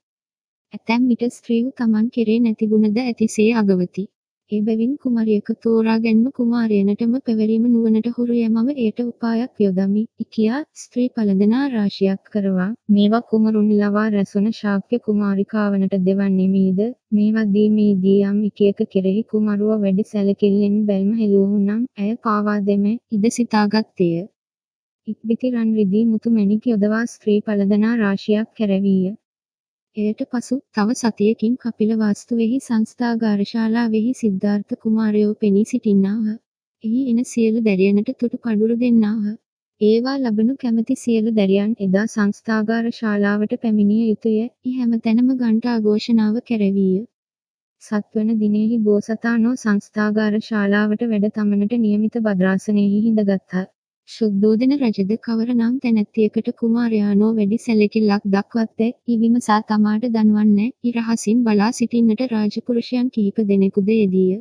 A: ඇතැම් විට ස්ත්‍රීහු තමන් කෙරේ නැති ගුණද ඇතිසේ අගවති. එබැවින් කුමරියක තෝරා ගැන්ම කුමාරයනටම පැවරීම නුවණට හුරු යමම එයට උපායක් යොදමි. ඉකියා ස්ත්‍රී පළඳනා රාශියක් කරවා මේවා කුමරුන් ලවා රැසුන ශාක්‍ය කුමාරිකාවනට දෙවන්නේමීද මේවා දීමේදී යම් ඉකියක කෙරෙහි කුමරුව වැඩි සැලකිල්ලෙන් බැල්ම හෙළුවහු නම් ඇය පාවා දෙම ඉද සිතාගත්තේය. ඉක්බිති රන් රිදී මුතු මැණික් යොදවා ස්ත්‍රී පළඳනා රාශියක් කැරවීය. එයට පසු තව සතියකින් කපිලවාස්තුවෙහි සංස්ථාගාරශාලාවෙහි සිද්ධාර්ථ කුමාරයෝ පෙනී සිටින්නාහ. එහි එන සියලු දැරියනට තුටු පඬුරු දෙන්නාහ. ඒවා ලබනු කැමති සියලු දැරියන් එදා සංස්ථාගාරශාලාවට පැමිණිය යුතුය. යි හැමතැනම ඝණ්ඨා ഘോഷණාව කැරවීය. සත්වන දිනෙහි බෝසතාණෝ සංස්ථාගාරශාලාවට වැඩ තමනට නියමිත භද්‍රාසනයෙහි හිඳගත්තා. ශුද්ධෝදන රජද කවරනම් තැනැත්තියකට කුමාරයානෝ වැඩි සැලකිල්ලක් දක්වත්ද යි විමසා තමාට දන්වන්න යි රහසින් බලා සිටින්නට රාජපුරුෂයන් කිහිප දෙනෙකුද යෙදීය.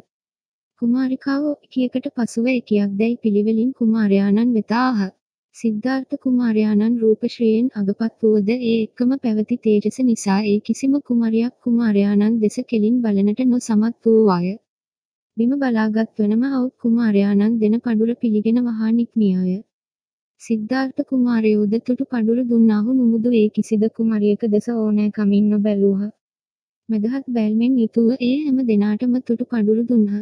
A: කුමාරිකාවෝ එකියකට පසුව එකියක් දැයි පිළිවෙලින් කුමාරයාණන් වෙත ආහ. සිද්ධාර්ථ කුමාරයාණන් රූපශ්‍රීයෙන් අගපත් වුවද ඒ එක්කම පැවති තේජස නිසා ඒ කිසිම කුමරියක් කුමාරයාණන් දෙස කෙලින් බලනට නොසමත් වූවාය. බිම බලාගත් වනම අවුත් කුමාරයාණන් දෙන පඬුර පිළිගෙන වහා නික්මියාය. සිද්ධාර්ථ කුමාරයෝද තුටු පඬුරු දුන්නාහු නුමුදු ඒ කිසිද කුමරියක දෙස ඕනෑකමින් නොබැලූහ. මැදහත් බැල්මෙන් යුතුව ඒ හැම දෙනාටම තුටු පඬුරු දුන්හ.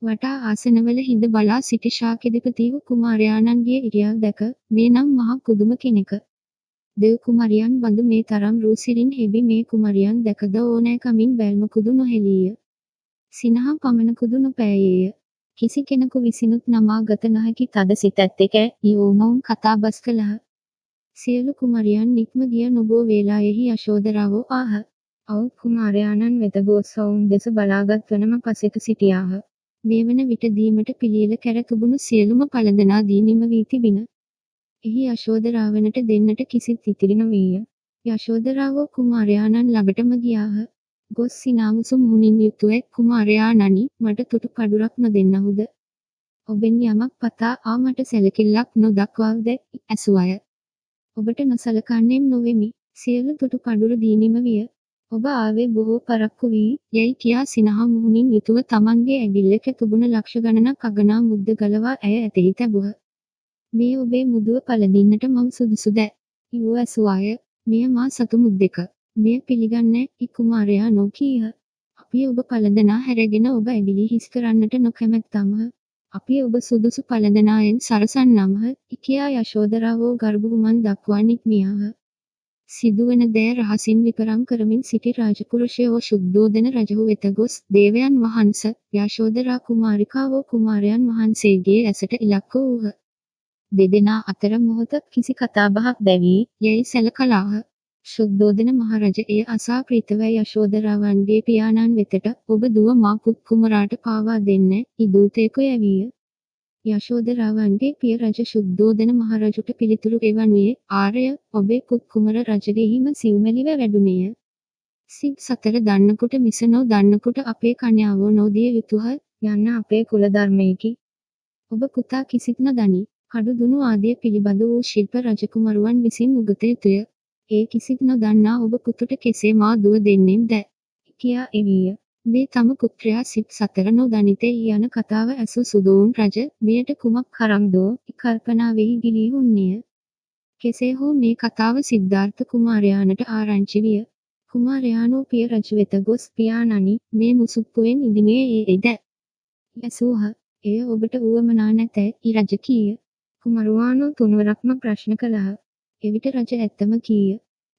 A: වටා ආසනවල හිඳ බලා සිටි ශාක්‍යධිපතිහු කුමාරයාණන්ගේ ඉරියව් දැක මේ නම් මහා පුදුම කෙනෙක. දෙව් කුමරියන් බඳු මේ තරම් රූසිරින් හෙබි මේ කුමරියන් දැකද ඕනෑකමින් බැල්මකුදු නොහෙළීය. සිනහම් පමණකුදු නොපෑයේය. කිසි කෙනෙකු විසිනුත් නමා ගත නොහැකි තද සිත ඇත්තෙක යෝමවුන් කතාබස් කළහ. සියලු කුමරියන් නික්ම ගිය නොබෝ වේලායෙහි යශෝදරාවෝ ආහ. අවුත් කුමාරයාණන් වෙත ගොස් ඔවුන් දෙස බලාගත් වනම පසෙක සිටියාහ. මේ වන විට දීමට පිළියෙල කැර තිබුණු සියලුම පළඳනා දී නිම වී තිබින. එහි යශෝදරාවනට දෙන්නට කිසිත් ඉතිරි නොවීය. යශෝදරාවෝ කුමාරයාණන් ළඟටම ගියාහ. ගොස් සිනාමුසු මුහුණින් යුතුව කුමාරයාණනි මට තුටු පඬුරක් නොදෙන්නහුද? ඔබෙන් යමක් පතා ආ මට සැලකිල්ලක් නොදක්වාද ඇසුවය. ඔබට නොසලකන්නේම් නොවෙමි. සියලු තුටු පඬුරු දී නිම විය. ඔබ ආවේ බොහෝ පරක්කු වී යැයි කියා සිනහා මුහුණින් යුතුව තමන්ගේ ඇඟිල්ලක තිබුණ ලක්ෂ ගණනක් අගනා මුද්ද ගලවා ඇය ඇතෙහි තැබුහ. මේ ඔබේ මුදුව පළඳින්නට මම සුදුසුද? ඊ ඇසුවාය. මෙය මා සතු මුද්දෙක. මෙය පිළිගන්න යි කුමාරයාණෝ කීහ. අපි ඔබ පළඳනා හැරගෙන ඔබ ඇඟිලි හිස් කරන්නට නොකැමැත්තම්හ. අපි ඔබ සුදුසු පළඳනායෙන් සරසන්නම්හ යි කියා යශෝදරාවෝ ගර්භුමන් දක්වා නික්මියාහ. සිදුවන දෑ රහසින් විපරම් කරමින් සිටි රාජපුරුෂයෝ ශුද්ධෝදන රජු වෙත ගොස් දේවයන් වහන්ස යශෝදරා කුමාරිකාවෝ කුමාරයන් වහන්සේගේ ඇසට ඉලක්ක වූහ. දෙදෙනා අතර මොහොතක් කිසි කතාබහක් දැවී යැයි සැලකලාහ. ශුද්ධෝදන මහරජ එය අසා ප්‍රීතව යශෝදරාවන්ගේ පියාණන් වෙතට ඔබ දුව මා පුත් කුමරාට පාවා දෙන්න යි දූතයෙකු යැවීය. යශෝදරාවන්ගේ පිය රජ ශුද්ධෝදන මහරජුට පිළිතුරු එවනුයේ ආර්ය ඔබේ පුත් කුමර රජගෙහිම සිව්මැලිව වැඩුණේය. සිව් සතර දන්නකුට මිස නො දන්නකුට අපේ කන්‍යාවෝ නොදිය යුතුහ යන්න අපේ කුල ධර්මයකි. ඔබ පුතා කිසිත් නොදනි. කඩු දුනු ආදිය පිළිබඳ වූ ශිල්ප රජකුමරුවන් විසින් උගත යුතුය. ඒ කිසිත් නොදන්නා ඔබ පුතුට කෙසේ මා දුව දෙන්නෙම් ද? කියා එවීය. මේ තම පුත්‍රයා සිව් සතර නොදනිතේ යන කතාව ඇසූ සුදෝන් රජ මෙයට කුමක් කරම්දෝ කල්පනාවෙහි ගිලී වුන්නේය. කෙසේ හෝ මේ කතාව සිද්ධාර්ථ කුමාරයාණට ආරංචි විය. කුමාරයාණෝ පිය රජු වෙත ගොස් පියාණනි මේ මුසුප්පුවෙන් ඉදිනේ ඒද? යසූහ. එය ඔබට උවමනා නැතැයි රජ කීය. කුමරුවාණෝ තුන්වරක්ම ප්‍රශ්න කළහ. එවිට රජ ඇත්තම කීය.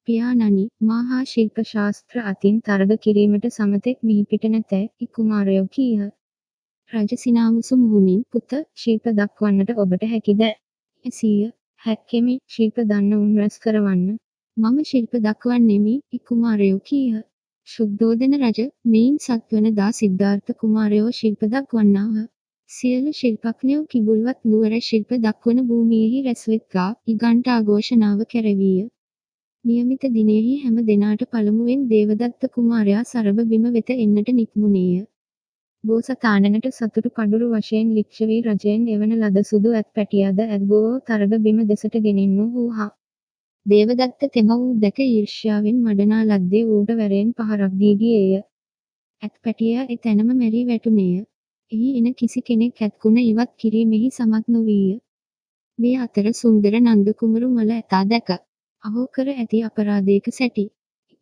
A: පියාණනි මහා ශිල්ප ශාස්ත්‍ර අතින් තරග කිරීමට සමතෙක් මිහිපිට නැතැයි කුමාරයෝ කීහ. රජ සිනාමුසු මුහුණින් පුත ශිල්ප දක්වන්නට ඔබට හැකිද? ඇසීය. හැක්කෙමි ශිල්ප දන්න උන් රැස් කරවන්න. මම ශිල්ප දක්වන්නෙමි කුමාරයෝ කීහ. ශුද්ධෝදන රජ මෙයින් සත්වන දා සිද්ධාර්ථ කුමාරයෝ ශිල්ප දක්වන්නාහ. සියලු ශිල්පඥයෝ කිඹුල්වත් නුවර ශිල්ප දක්වන භූමියෙහි රැස්වෙත්වා ඉගණ්ඨාඝෝෂණාව කැරවීය. නියමිත දිනෙහි හැම දෙනාට පළමුවෙන් දේවදත්ත කුමාරයා සරබ බිම වෙත එන්නට නික්මුණේය. බෝසතාණනට සතුටු පඬුරු වශයෙන් ලිච්ඡවී රජයෙන් එවන ලද සුදු ඇත් පැටියද ඇත්බෝව තරග බිම දෙසට ගෙනෙන්නු වූහා. දේවදත්ත තෙම වූ දැක ඊර්ෂ්‍යාවෙන් මඩනා ලද්දේ ඌට වැරෙන් පහරක් දී ගියේය. ඇත් පැටියා එතැනම මැරී වැටුණේය. එහි එන කිසි කෙනෙක් ඇත්කුණ ඉවත් කිරීමෙහි සමත් නොවීය. මේ අතර සුන්දර නන්ද කුමරු මල ඇතා දැක අහෝ කර ඇති අපරාධයක සැටි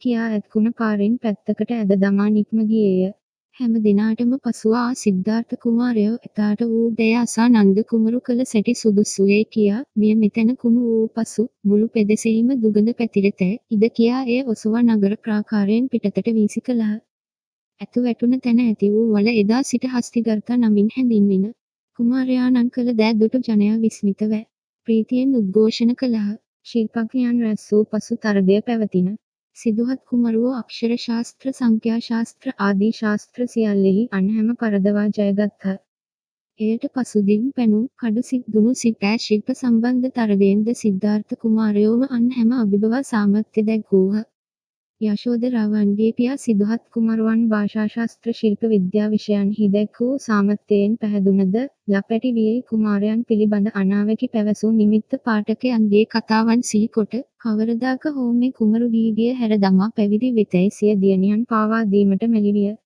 A: කියා ඇත්කුණ පාරෙන් පැත්තකට ඇද දමා නික්ම ගියේය. හැම දිනාටම පසුව ආ සිද්ධාර්ථ කුමාරයෝ එතාට වූ දෑ අසා නන්ද කුමරු කළ සැටි සුදුසුවේ කියා මිය මෙතැන කුණු වූ පසු මුළු පෙදෙසෙහිම දුගඳ පැතිරෙත ඉද කියා එය ඔසවා නගර ප්‍රාකාරයෙන් පිටතට වීසි කළහ. ඇතු වැටුණ තැන ඇති වූ වල එදා සිට හස්තිගර්ථ නමින් හැඳින්වින. කුමාරයාණන් කළ දෑ දුටු ජනයා විස්මිතව ප්‍රීතියෙන් උද්ඝෝෂණ කළහ. ශිල්පඥයන් රැස් වූ පසු තරගය පැවතින. සිදුහත් කුමරුවෝ අක්ෂර ශාස්ත්‍ර සංඛ්‍යා ශාස්ත්‍ර ආදී ශාස්ත්‍ර සියල්ලෙහි අන්හැම පරදවා ජයගත්හ. එයට පසුදින් පැනූ කඩු සිත් දුනු සිපෑ ශිල්ප සම්බන්ධ තරගයෙන්ද සිද්ධාර්ථ කුමාරයෝම අන්හැම අභිබවා සාමර්ථ්‍ය දැක්වූහ. යශෝදරාවන්ගේ පියා සිදුහත් කුමරුවන් භාෂා ශාස්ත්‍ර ශිල්ප විද්‍යා විෂයන්හි දැක් වූ සාමර්ථ්‍යයෙන් පැහැදුනද ලපැටි වියේ කුමාරයන් පිළිබඳ අනාවැකි පැවසූ නිමිත්ත පාඨකයන්ගේ කතාවන් සිහිකොට කවරදාක හෝ මේ කුමරු ගීගිය හැර දමා පැවිදි වෙතැයි සිය දියණියන් පාවා දීමට මැලිවිය.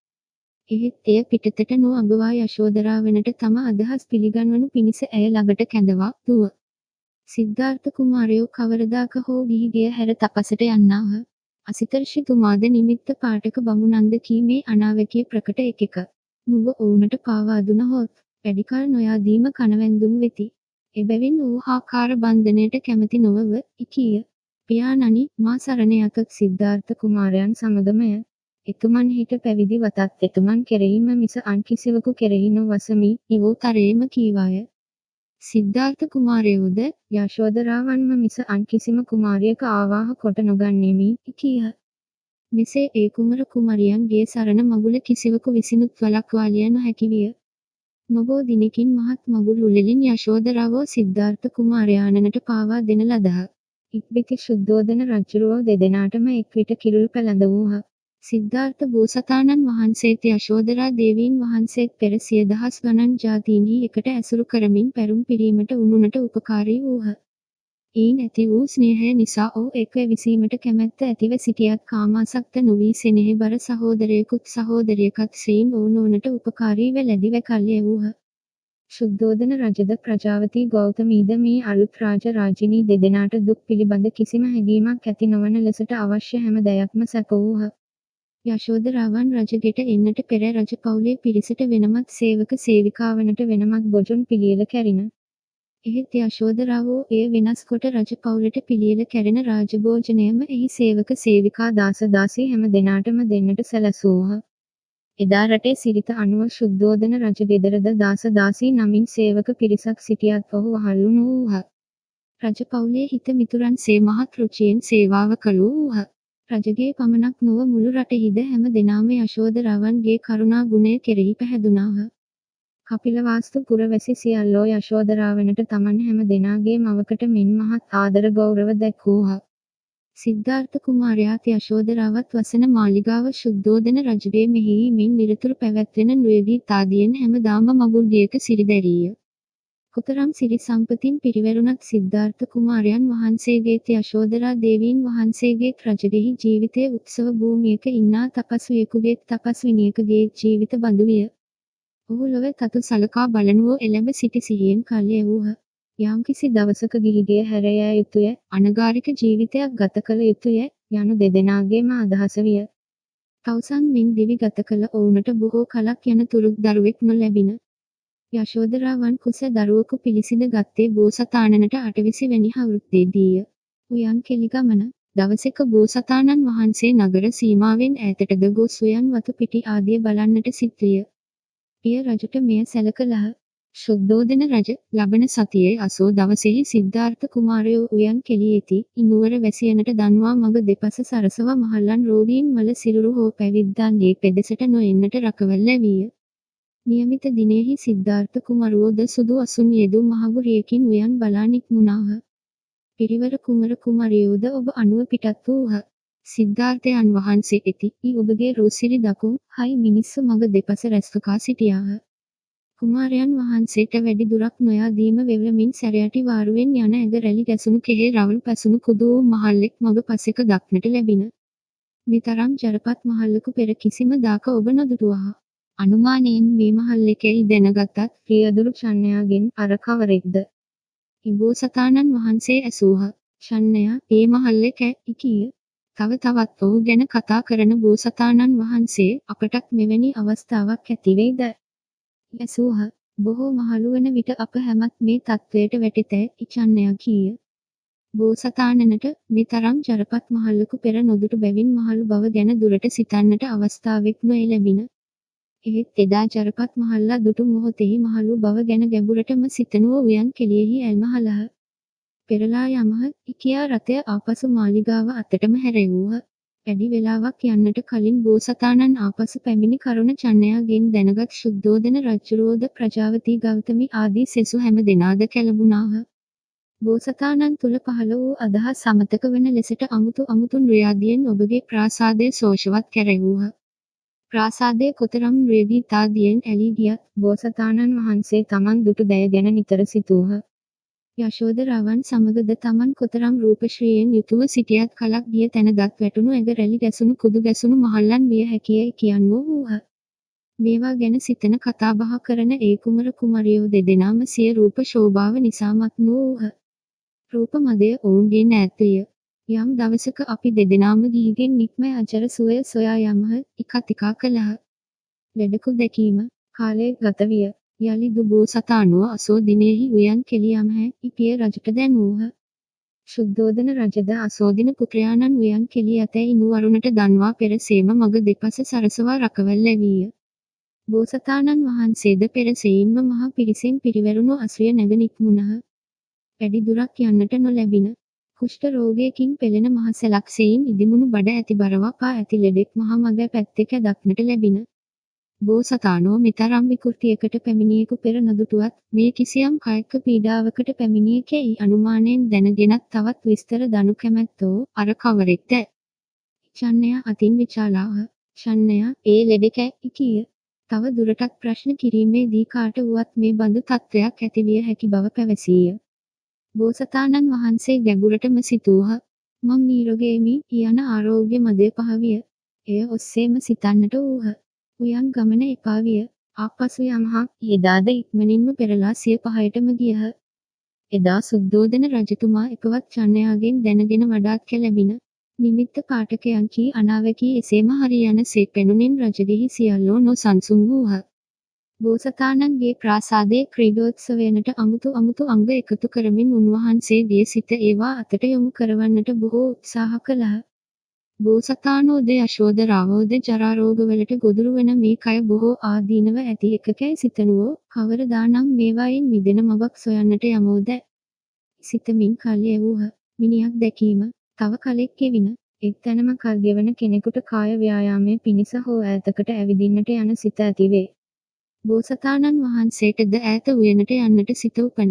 A: එහෙත් එය පිටතට නො අඟවා යශෝදරාවනට තම අදහස් පිළිගන්වනු පිණිස ඇය ළඟට කැඳවා දුව. සිද්ධාර්ථ කුමාරයෝ කවරදාක හෝ ගීගිය හැර තපසට යන්නාහ. අසිතර්ෂිතුමාද නිමිත්ත පාඨක බමුණන්ද කීමේ අනාවැකිය ප්‍රකට එකක. නුඹ ඔවුනට පාවා දුන හොත් වැඩිකල් නොයාදීම කණවැන්දුම් වෙති. එබැවින් ඌ ආකාර බන්ධනයට කැමති නොවව කීය. පියාණනි මා සරණ යතොත් සිද්ධාර්ථ කුමාරයන් සමගමය. එතුමන් හිට පැවිදි වතත් එතුමන් කෙරෙහිම මිස අන් කිසිවකු කෙරෙහි නොවසමි ඉවෝතරේම කීවාය. සිද්ධාර්ථ කුමාරයෝද යශෝදරාවන්ම මිස අන් කිසිම කුමාරියක ආවාහ කොට නොගන්නෙමි කීහ. මෙසේ ඒ කුමර කුමරියන්ගේ සරණ මගුල කිසිවකු විසිනුත් වළක්වාලිය නොහැකි විය. නොබෝ දිනකින් මහත් මගුල් උළෙලින් යශෝදරාවෝ සිද්ධාර්ථ කුමාරයාණනට පාවා දෙන ලදහ. ඉක්බිති ශුද්ධෝදන රජුරෝ දෙදෙනාටම එක් විට කිරුල් පැළඳ වූහ. සිද්ධාර්ථ බෝසතාණන් වහන්සේත් යශෝදරා දේවීන් වහන්සේත් පෙර සිය දහස් ගණන් ජාතීන්හි එකට ඇසුරු කරමින් පැරුම් පිරීමට උනුනට උපකාරී වූහ. එයින් ඇති වූ ස්නේහය නිසා ඔහු එක්ව විසීමට කැමැත්ත ඇතිව සිටියත් කාමාසක්ත නොවී සෙනෙහබර සහෝදරයෙකුත් සහෝදරියකත් සෙයින් ඔවුනට උපකාරීව ලැබිව කල්ය වූහ. ශුද්ධෝදන රජද ප්‍රජාවතී ගෞතමීද මේ අලුත් රාජ රාජිනී දෙදෙනාට දුක් පිළිබඳ කිසිම හැඟීමක් ඇති නොවන ලෙසට අවශ්‍ය හැම දෙයක්ම සැපවූහ. යශෝදරාවන් රජගෙට එන්නට පෙර රජ පවුලේ පිරිසට වෙනමත් සේවක සේවිකාවනට වෙනමත් බොජුන් පිළියෙල කැරින. එහෙත් යශෝදරාවෝ එය වෙනස් කොට රජ පවුලට පිළියෙල කැරෙන රාජභෝජනයම එහි සේවක සේවිකා දාස දාසී හැම දෙනාටම දෙන්නට සැලසූහ. එදා රටේ සිරිත අනුව ශුද්ධෝදන රජ ගෙදරද දාස දාසී නමින් සේවක පිරිසක් සිටියත් ඔහු වහල්ලු නොවූහ. රජ පවුලේ හිත මිතුරන් සේ මහත් රුචියෙන් සේවාව කළෝ වූහ. රජගේ පමණක් නොව මුළු රටෙහිද හැම දෙනාම යශෝදරාවන්ගේ කරුණා ගුණය කෙරෙහි පැහැදුනාහ. කපිලවාස්තු පුරවැසි සියල්ලෝ යශෝදරාවනට තමන් හැම දෙනාගේ මවකට මෙන් මහත් ආදර ගෞරව දැක්වූහ. සිද්ධාර්ථ කුමාරයාත් යශෝදරාවත් වසන මාලිගාව ශුද්ධෝදන රජුගේ මෙහෙයීමෙන් නිරතුරු පැවැත්වෙන නෘයගීතාදියෙන් හැමදාම මඟුල්ගියක සිරිදැරීය. කොතරම් සිරි සම්පතින් පිරිවැරුණත් සිද්ධාර්ථ කුමාරයන් වහන්සේගේත් යශෝදරා දේවීන් වහන්සේගේත් රජගෙහි ජීවිතය උත්සව භූමියක ඉන්නා තපස්වියෙකුගේත් තපස්විනියකගේත් ජීවිත බඳු විය. ඔහු ලොව තතු සලකා බලනුවෝ එළඹ සිටි සිහියෙන් කල් යැවූහ. යම්කිසි දවසක ගිහිගෙය හැර යා යුතුය, අනගාരിക ජීවිතයක් ගත කළ යුතුය යනු දෙදෙනාගේම අදහස විය. තවුසන් මෙන් දිවි ගත කළ ඔවුනට බොහෝ කලක් යන තුරුත් දරුවෙක් නොලැබිණ. යශෝදරාවන් කුස දරුවකු පිළිසිඳ ගත්තේ බෝසතාණනට 8 වැනි අවුරුද්දේදීය. උයන් කෙළි ගමන. දවසක බෝසතාණන් වහන්සේ නගර සීමාවෙන් ඈතටද ගොස් උයන් වතු පිටි ආදිය බලන්නට සිත් විය. පිය රජුට මෙය සැලකලහ. ශුද්ධෝදන රජ ලබන සතියේ 80 දවසෙහි සිද්ධාර්ථ කුමාරයෝ උයන් කෙළියේති ඉනුවර වැසියනට දන්වා මඟ දෙපස සරසවා මහල්ලන් රෝගීන් වල සිරුරු හෝ පැවිද්දන් ලේ පෙදෙසට නොඑන්නට රකවල් ලැබීය. නියමිත දිනෙහි සිද්ධාර්ථ කුමරුවෝද සුදු අසුන් යෙදූ මහගුරියකින් උයන් බලා නික්මුණාහ. පිරිවර කුමර කුමරියෝද ඔබ අනුව පිටත් වූහ. සිද්ධාර්ථයන් වහන්සේ එති ඔබගේ රූසිරි දකුම් හයි මිනිස්සු මඟ දෙපස රැස්වකා සිටියාහ. කුමාරයන් වහන්සේට වැඩි දුරක් නොයාදීම වෙවළමින් සැරයටි වාරුවෙන් යන ඇඟ රැලි ගැසුණු කෙහේ රවුල් පැසුණු කුදු වූ මහල්ලෙක් මඟ පසෙක දක්නට ලැබිණ. මෙතරම් ජරපත් මහල්ලකු පෙර කිසිම දාක ඔබ නොදුටුවාහ. අනුමානයෙන් මේ මහල්ලෙකැයි දැනගතත් ප්‍රියදුරු චන්නයාගෙන් අර කවරෙක්ද? බෝසතාණන් වහන්සේ ඇසූහ. චන්නයා ඒ මහල්ලෙක කීය. තවත් ඔහු ගැන කතා කරන බෝසතාණන් වහන්සේ අපටත් මෙවැනි අවස්ථාවක් ඇතිවෙයිද? ඇසූහ. බොහෝ මහලු වන විට අප හැමත් මේ තත්ත්වයට වැටෙතැයි චන්නයා කීය. බෝසතාණනට මෙතරම් ජරපත් මහල්ලකු පෙර නොදුටු බැවින් මහලු බව ගැන දුරට සිතන්නට අවස්ථාවක් නොලැබිණ. එහෙත් එදා ජරපත් මහල්ලා දුටු මොහොතෙහි මහලු බව ගැන ගැඹුරටම සිතනුව උයන් කෙළියෙහි ඇල්මහලහ. පෙරලා යමහ කියා රථය ආපසු මාලිගාව අතටම හැරෙව්වූහ. වැඩි වේලාවක් යන්නට කලින් බෝසතාණන් ආපසු පැමිණි කරුණ චන්නයාගෙන් දැනගත් ශුද්ධෝදන රජුරෝද ප්‍රජාවතී ගෞතමී ආදී සෙසු හැම දෙනාද කැළඹුණාහ. බෝසතාණන් තුල පහළ වූ අදහස් සමතක වන ලෙසට අමුතු නෘයාදියෙන් ඔබගේ ප්‍රාසාදය සෝෂවත් කැරෙව්වූහ. ප්‍රාසාදය කොතරම් නෘයගීතාදියෙන් ඇලී ගියත් බෝසතාණන් වහන්සේ තමන් දුටු දය ගැන නිතර සිතූහ. යශෝදරාවන් සමගද තමන් කොතරම් රූපශ්‍රීයෙන් යුතුව සිටියත් කලක් ගිය තැනදත් වැටුණු ඇඟ රැලි ගැසුණු කුදු ගැසුණු මහල්ලන් විය හැකියයි කියන්නෝ වූහ. මේවා ගැන සිතන කතාබහ කරන ඒ කුමර කුමරියෝ දෙදෙනාම සිය රූප ශෝභාව නිසාමත් නොවූහ. රූප මදය ඔවුන්ගේ ඈත් විය. යම් දවසක අපි දෙදෙනාම ගිහිගෙන් නික්ම අජර සුවය සොයා යමහ කතිකා කළහ. ලෙඩකු දැකීම කාලය ගත විය. යලි බෝසතාණුව 80 දිනෙහි උයන් කෙළියමහ පිය රජුට දැන්වූහ. ශුද්ධෝදන රජද 80 දින පුත්‍රයාණන් උයන් කෙළිය ඇතැයි ඉනුවරුනට දන්වා පෙර සේම මඟ දෙපස සරසවා රකවල් ලැබීය. බෝසතාණන් වහන්සේද පෙර සෙයින්ම මහා පිරිසෙන් පිරිවැරුණු අසුය නැග නික්මුණහ. වැඩි දුරක් යන්නට නොලැබිණ. කුෂ්ඨ රෝගයකින් පෙළෙන මහ සැලක් සෙයින් ඉදිමුණු බඩ ඇති බරවා පා ඇති ලෙඩෙක් මහ මඟ පැත්තක දක්නට ලැබිණ. බෝසතාණෝ මෙතරම් විකෘතියකට පැමිණියෙකු පෙර නොදුටුවත් මේ කිසියම් කායික පීඩාවකට පැමිණියකැයි අනුමානයෙන් දැනගෙනත් තවත් විස්තර දනු කැමැත්තෝ අර කවරෙක්ද? චන්නයා අතින් විචාලාහ. චන්නයා ඒ ලෙඩෙක කීය. තව දුරටත් ප්‍රශ්න කිරීමේදී කාට වුවත් මේ බඳු තත්ත්වයක් ඇතිවිය හැකි බව පැවසීය. බෝසතාණන් වහන්සේ ගැඹුරටම සිතූහ. මම නිරෝගීමි යන ආරෝග්‍ය මදය පහවිය. එය ඔස්සේම සිතන්නට වූහ. උයන් ගමන එපා විය. ආපසු යමහා එදාද ඉක්මනින්ම පෙරලා සිය පහයටම ගියහ. එදා සුද්ධෝදන රජතුමා එකවත් චන්නයාගෙන් දැනගෙන වඩාත් කැළඹිණ. නිමිත්ත පාඨකයන් කී අනාවැකී එසේම හරි යන සේක් පෙනුනින් රජගෙහි සියල්ලෝ නොසන්සුන් වූහ. බෝසතාණන්ගේ ප්‍රාසාදයේ ක්‍රීඩෝත්සවයනට අමුතු අංග එකතු කරමින් උන්වහන්සේගේ සිත ඒවා අතට යොමු කරවන්නට බොහෝ උත්සාහ කළහ. බෝසතාණෝද යශෝදරාවෝද ජරාරෝගවලට ගොදුරු වන මේ කය බොහෝ ආදීනව ඇති එකකැයි සිතනුවෝ කවරදානම් මේවායින් මිදෙන මවක් සොයන්නට යමෝද? සිතමින් කල් යැවූහ. මිනිහක් දැකීම තව කලෙක් කෙවිණ. එක්තැනම කල් ගෙවන කෙනෙකුට කාය ව්‍යායාමය පිණිස හෝ ඈතකට ඇවිදින්නට යන සිත ඇතිවේ. බෝසතාණන් වහන්සේටද ඈත උයනට යන්නට සිත උපන.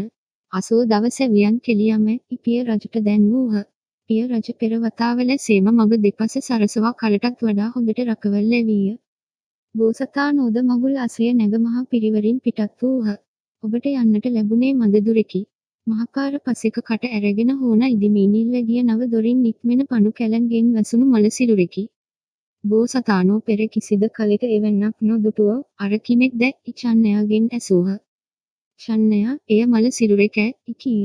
A: 80 දවස වියන් කෙලියම පිය රජුට දැන්වූහ. පිය රජ පෙර වතාවල සේම මඟ දෙපස සරසවා කලටත් වඩා හොඳට රැකවල් ලැබීය. බෝසතාණෝද මඟුල් අසය නැග මහා පිරිවරින් පිටත් වූහ. ඔබට යන්නට ලැබුණේ මඳ දුරකි. මහපාර පසෙක කට ඇරගෙන හෝන ඉදිමීනිල්ව ගිය නව දොරින් නික්මෙන පණු කැලන්ගෙන් වැසුණු මළ සිරුරකි. බෝසතාණෝ පෙර කිසිද කලෙක එවන්නක් නොදුටුව අර කිමෙක් දැ චන්නයාගෙන් ඇසූහ. චන්නයා එය මළ සිරුරෙකැ කීය.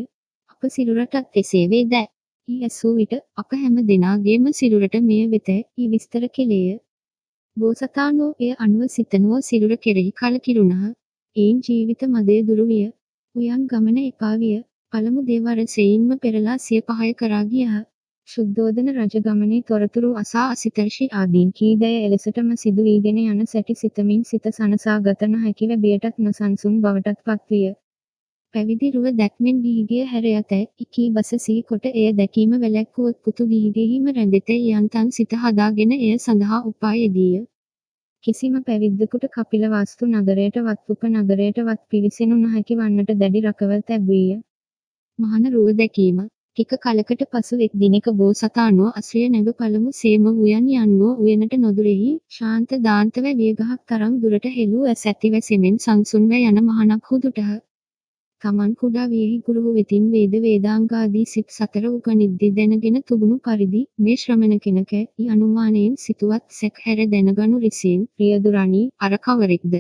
A: අප සිරුරටත් එසේ වේ දැ. ඇසූ විට අප හැම දෙනාගේම සිරුරට මෙය වෙත විස්තර කෙළේය. බෝසතාණෝ එය අනුව සිතනුව සිරුර කෙරෙහි කලකිරුණහ. එයින් ජීවිත මදය දුරු විය. උයන් ගමන එපා විය. පළමු දෙවර සෙයින්ම පෙරලා සිය පහය කරා ගියහ. ශුද්ධෝදන රජ ගමනේ තොරතුරු අසා අසිතර්ෂි ආදීන් කීදය එලෙසටම සිදු වීගෙන යන සැටි සිතමින් සිත සනසා ගත නොහැකිව බියටත් නොසන්සුන් බවටත් පත්විය. පැවිදි රුව දැක්මෙන් ගිහිගේ හැර යත කී බස සිහි කොට එය දැකීම වැළැක්වුවොත් පුතු ගිහිගෙහිම රැඳෙතැයි යන්තම් සිත හදාගෙන එය සඳහා උපා යෙදීය. කිසිම පැවිද්දකුට කපිලවස්තු නගරයට වත් උප නගරයට වත් පිවිසෙනු නොහැකි වන්නට දැඩි රකවල් තැබුවීය. මහන රුව දැකීම ටික කලකට පසු එක් දිනක බෝසතාණෝ අශ්‍රය නැග පළමු සේම උයන් යන්නෝ උයනට නොදුරෙහි ශාන්ත දාන්තව වියගහක් තරම් දුරට හෙළූ ඇස් ඇතිව සෙමෙන් සංසුන්ව යන මහනක් හුදුටහ. තමන් කුඩා වියෙහි ගුරුහු වෙතින් වේද වේදාංගාදී සිත් සතර උගනිද්දී දැනගෙන තුබුණු පරිදි මේ ශ්‍රමණ කෙනක අනුමානයෙන් සිතුවත් සැක හැර දැනගනු රිසීන් ප්‍රියදුරණී අර කවරෙක්ද?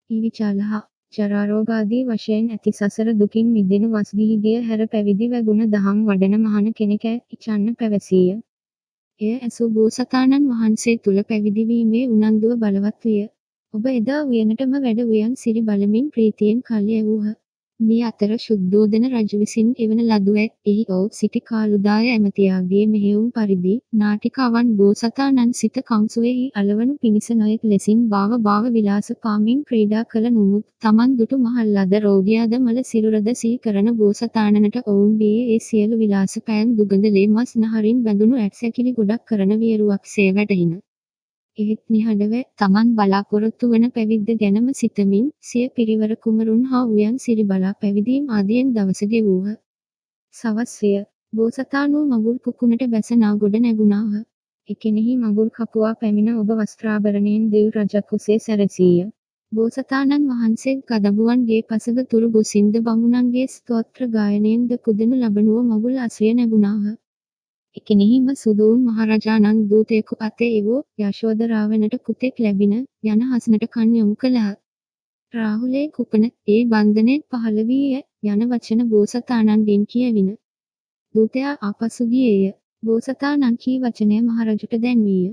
A: විචාලහා ජරාරෝගාදී වශයෙන් ඇති සසර දුකින් මිදෙනු වස්ගිහිගේ හැර පැවිදි වැගුණ දහම් වඩන මහන කෙනෙක චන්න පැවසීය. එය ඇසූ බෝසතාණන් වහන්සේ තුල පැවිදිවීමේ උනන්දුව බලවත් විය. ඔබ එදා උයනටම වැඩ උයන් සිරි බලමින් ප්‍රීතියෙන් කල් යැවූහ. මේ අතර ශුද්ධෝදන රජු විසින් එවන ලදුව එහි ඔව් සිටි කාළුදාය ඇමතියාගේ මෙහෙයුම් පරිදි නාටිකාවන් බෝසතාණන් සිත කංසුවේහි අලවනු පිණිස නොයෙක් ලෙසින් භාව විලාස පාමින් ක්‍රීඩා කළ නමුත් තමන් දුටු මහල්ලද රෝගියාද මළ සිරුරද සිහි කරන බෝසතාණනට ඔවුන්ගේ ඒ සියලු විලාස පෑම් දුගඳලේ මස් නහරින් බැඳුණු ඇටසැකිලි ගොඩක් කරන වියරුවක් සේ වැටහින. එහෙත් නිහඬව තමන් බලාපොරොත්තු වන පැවිද්ද ගැනම සිතමින් සිය පිරිවර කුමරුන් හා උයන් සිරි බලා පැවිදීම් ආදියෙන් දවස ගෙවූහ. සවස් විය. බෝසතාණෝ මඟුල් පුකුණට බැස නාගොඩ නැගුණාහ. එකෙනෙහි මඟුල් කපුවා පැමිණ ඔබ වස්ත්‍රාභරණයෙන් දෙව් රජක් කුසේ සැරසීය. බෝසතාණන් වහන්සේ කදඹුවන්ගේ පසඟ තුරු ගොසින්ද බමුණන්ගේ ස්තෝත්‍ර ගායනයෙන්ද පුදනු ලබනුව මඟුල් අස්රිය නැගුණාහ. එකෙනෙහිම සුදෝන් මහරජාණන් දූතයෙකු අතේ එවෝ යශෝදරාවනට පුතෙක් ලැබින යන හසනට කන් යොමු කළහ. රාහුලේ කුපන ඒ බන්ධනයෙන් පහළ වී යන වචන බෝසතාණන්ගෙන් කියවින. දූතයා ආපසු ගියේය. බෝසතාණන් කී වචනය මහරජුට දැන්වීය.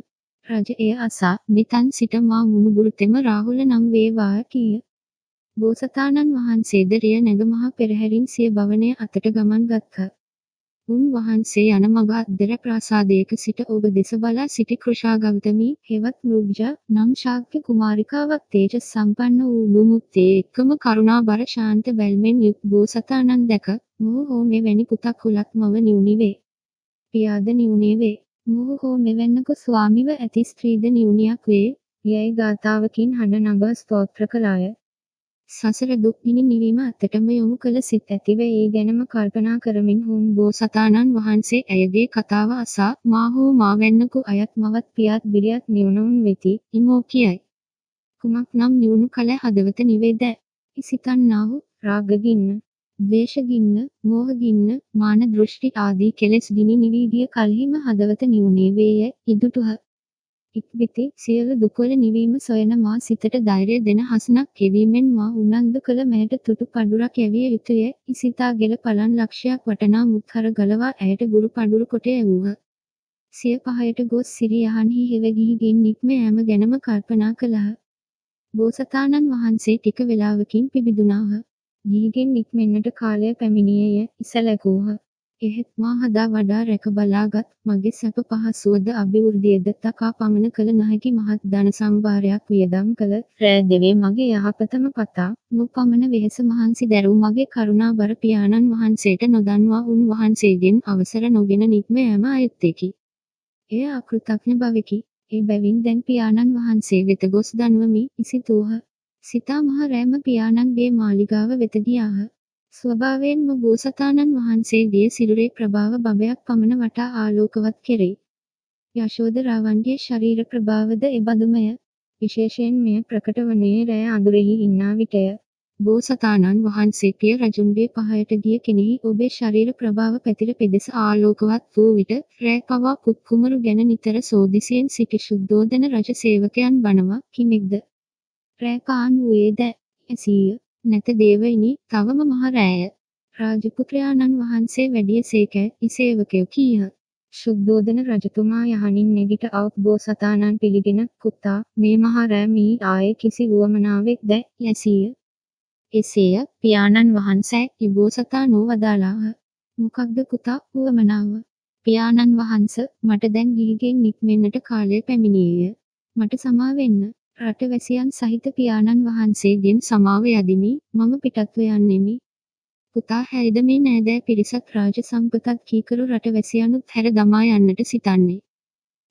A: රජ එය අසා මෙතන් සිට මා මුණුබුරුතෙම රාහුල නම් වේවා කීය. බෝසතාණන් වහන්සේද රිය නැග මහා පෙරහැරින් සිය භවනය අතට ගමන් ගත්හ. උන් වහන්සේ යන මඟ අද්දර ප්‍රාසාදයක සිට ඔබ දෙස බලා සිටි කෘෂාගෞතමී හෙවත් මෘග්ජා නම් ශාක්‍ය කුමාරිකාවක් තේජස් සම්පන්න වූ මුමුත්තේ එක්කම කරුණාබර ශාන්ත බැල්මෙන් යුත් බෝසතාණන් දැක මොහු හෝ මෙවැනි පුතක් හුලක් මව නිවුනි වේ. පියාද නිවුනේ වේ. මොහු හෝ මෙවැන්නක ස්වාමිව ඇති ස්ත්‍රීද නිවුනියක් වේ. යයි ගාථාවකින් හඬ නගා ස්තෝත්‍ර කළාය. සසර දුක් ගිනි නිවීම අතටම යොමු කළ සිත් ඇතිව ඒ ගැනම කල්පනා කරමින් හුන් බෝසතාණන් වහන්සේ ඇයගේ කතාව අසා මා හෝ මා වැන්නකු අයත් මවත් පියාත් බිරියත් නිවුණුන් වෙති ඉමෝ කියයි. කුමක් නම් නිවුණු කල හදවත නිවේද? සිතන්නාහු රාගගින්න, ද්වේෂගින්න, මෝහගින්න, මාන දෘෂ්ටි ආදී කෙලෙස් ගිනි නිවී ගිය කල්හිම හදවත නිවුණේ වේය ඉදුටුහ. ඉක්බිති සියලු දුක්වල නිවීම සොයන මා සිතට ධෛර්යය දෙන හසනක් කෙවීමෙන් මා උනන්දු කළ මෙයට තුටු පඩුරක් යැවිය යුතුය. ඉසිතා ගෙල පලන් ලක්ෂයක් වටනා මුත්හර ගලවා ඇයට ගුරු පඩුරු කොට යැවූහ. සිය පහයට ගොස් සිරි යහන්හි හෙව ගිහිගෙන් නික්ම යෑම ගැනම කල්පනා කළහ. බෝසතාණන් වහන්සේ ටික වේලාවකින් පිබිදුනාහ. ගිහිගෙන් නික්මෙන්නට කාලය පැමිණියේය ඉසලැකූහ. එහෙත් මා හදා වඩා රැක බලාගත් මගේ සැප පහසුවද අභිවෘද්ධියද තකා පමන කළ නොහැකි මහත් ධන සම්භාරයක් වියදම් කළ රෑ දෙවේ මගේ යහපතම පතා නොපමණ වෙහෙස මහන්සි දැරූ මගේ කරුණාබර පියාණන් වහන්සේට නොදන්වා උන් වහන්සේගෙන් අවසර නොගෙන නික්ම යෑම අයුත්තේකි. එය අකෘතඥ බවෙකි. ඒ බැවින් දැන් පියාණන් වහන්සේ වෙත ගොස් දන්වමි ඉසිතූහ. සිතා මහ රෑම පියාණන්ගේ මාලිගාව වෙත ගියාහ. ස්වභාවයෙන්ම බෝසතාණන් වහන්සේගේ සිරුරේ ප්‍රභාව බඹයක් පමණ වටා ආලෝකවත් කෙරෙයි. යශෝදරාවන්ගේ ශරීර ප්‍රභාවද එබඳුමය. විශේෂයෙන් මෙය ප්‍රකට වනුයේ රෑ අඳුරෙහි ඉන්නා විටය. බෝසතාණන් වහන්සේ පිය රජුන්ගේ පහයට ගිය කෙනෙහි ඔබේ ශරීර ප්‍රභාව පැතිර පෙදෙස ආලෝකවත් වූ විට රෑ පවා පුත්කුමරු ගැන නිතර සෝදිසියෙන් සිටි ශුද්ධෝදන රජ සේවකයන් බනවා කිමෙක්ද? රෑ පාන් වූයේද ඇසීය. නැත දේවයිනි, තවම මහ රෑය. රාජපුත්‍රයාණන් වහන්සේ වැඩිය සේකැයි සේවකයෝ කීහ. ශුද්ධෝදන රජතුමා යහනින් නැගිට අවුත් බෝසතාණන් පිළිගෙන පුතා මේ මහ රෑ මී ආයේ කිසි වුවමනාවෙක් ද ඇසීය. එසේය පියාණන් වහන්සේ ඉබෝසතාණෝ වදාළාහ. මොකක්ද පුතා වුවමනාව? පියාණන් වහන්ස මට දැන් ගිහිගෙන් නික්මෙන්නට කාලය පැමිණියේය. මට සමා වෙන්න. රටවැසියන් සහිත පියාණන් වහන්සේගෙන් සමාව යදිමි. මම පිටත්ව යන්නෙමි. පුතා හැයිද මේ නෑදෑ පිරිසත් රාජ සම්පතත් කීකරු රටවැසියනුත් හැර දමා යන්නට සිතන්නේ.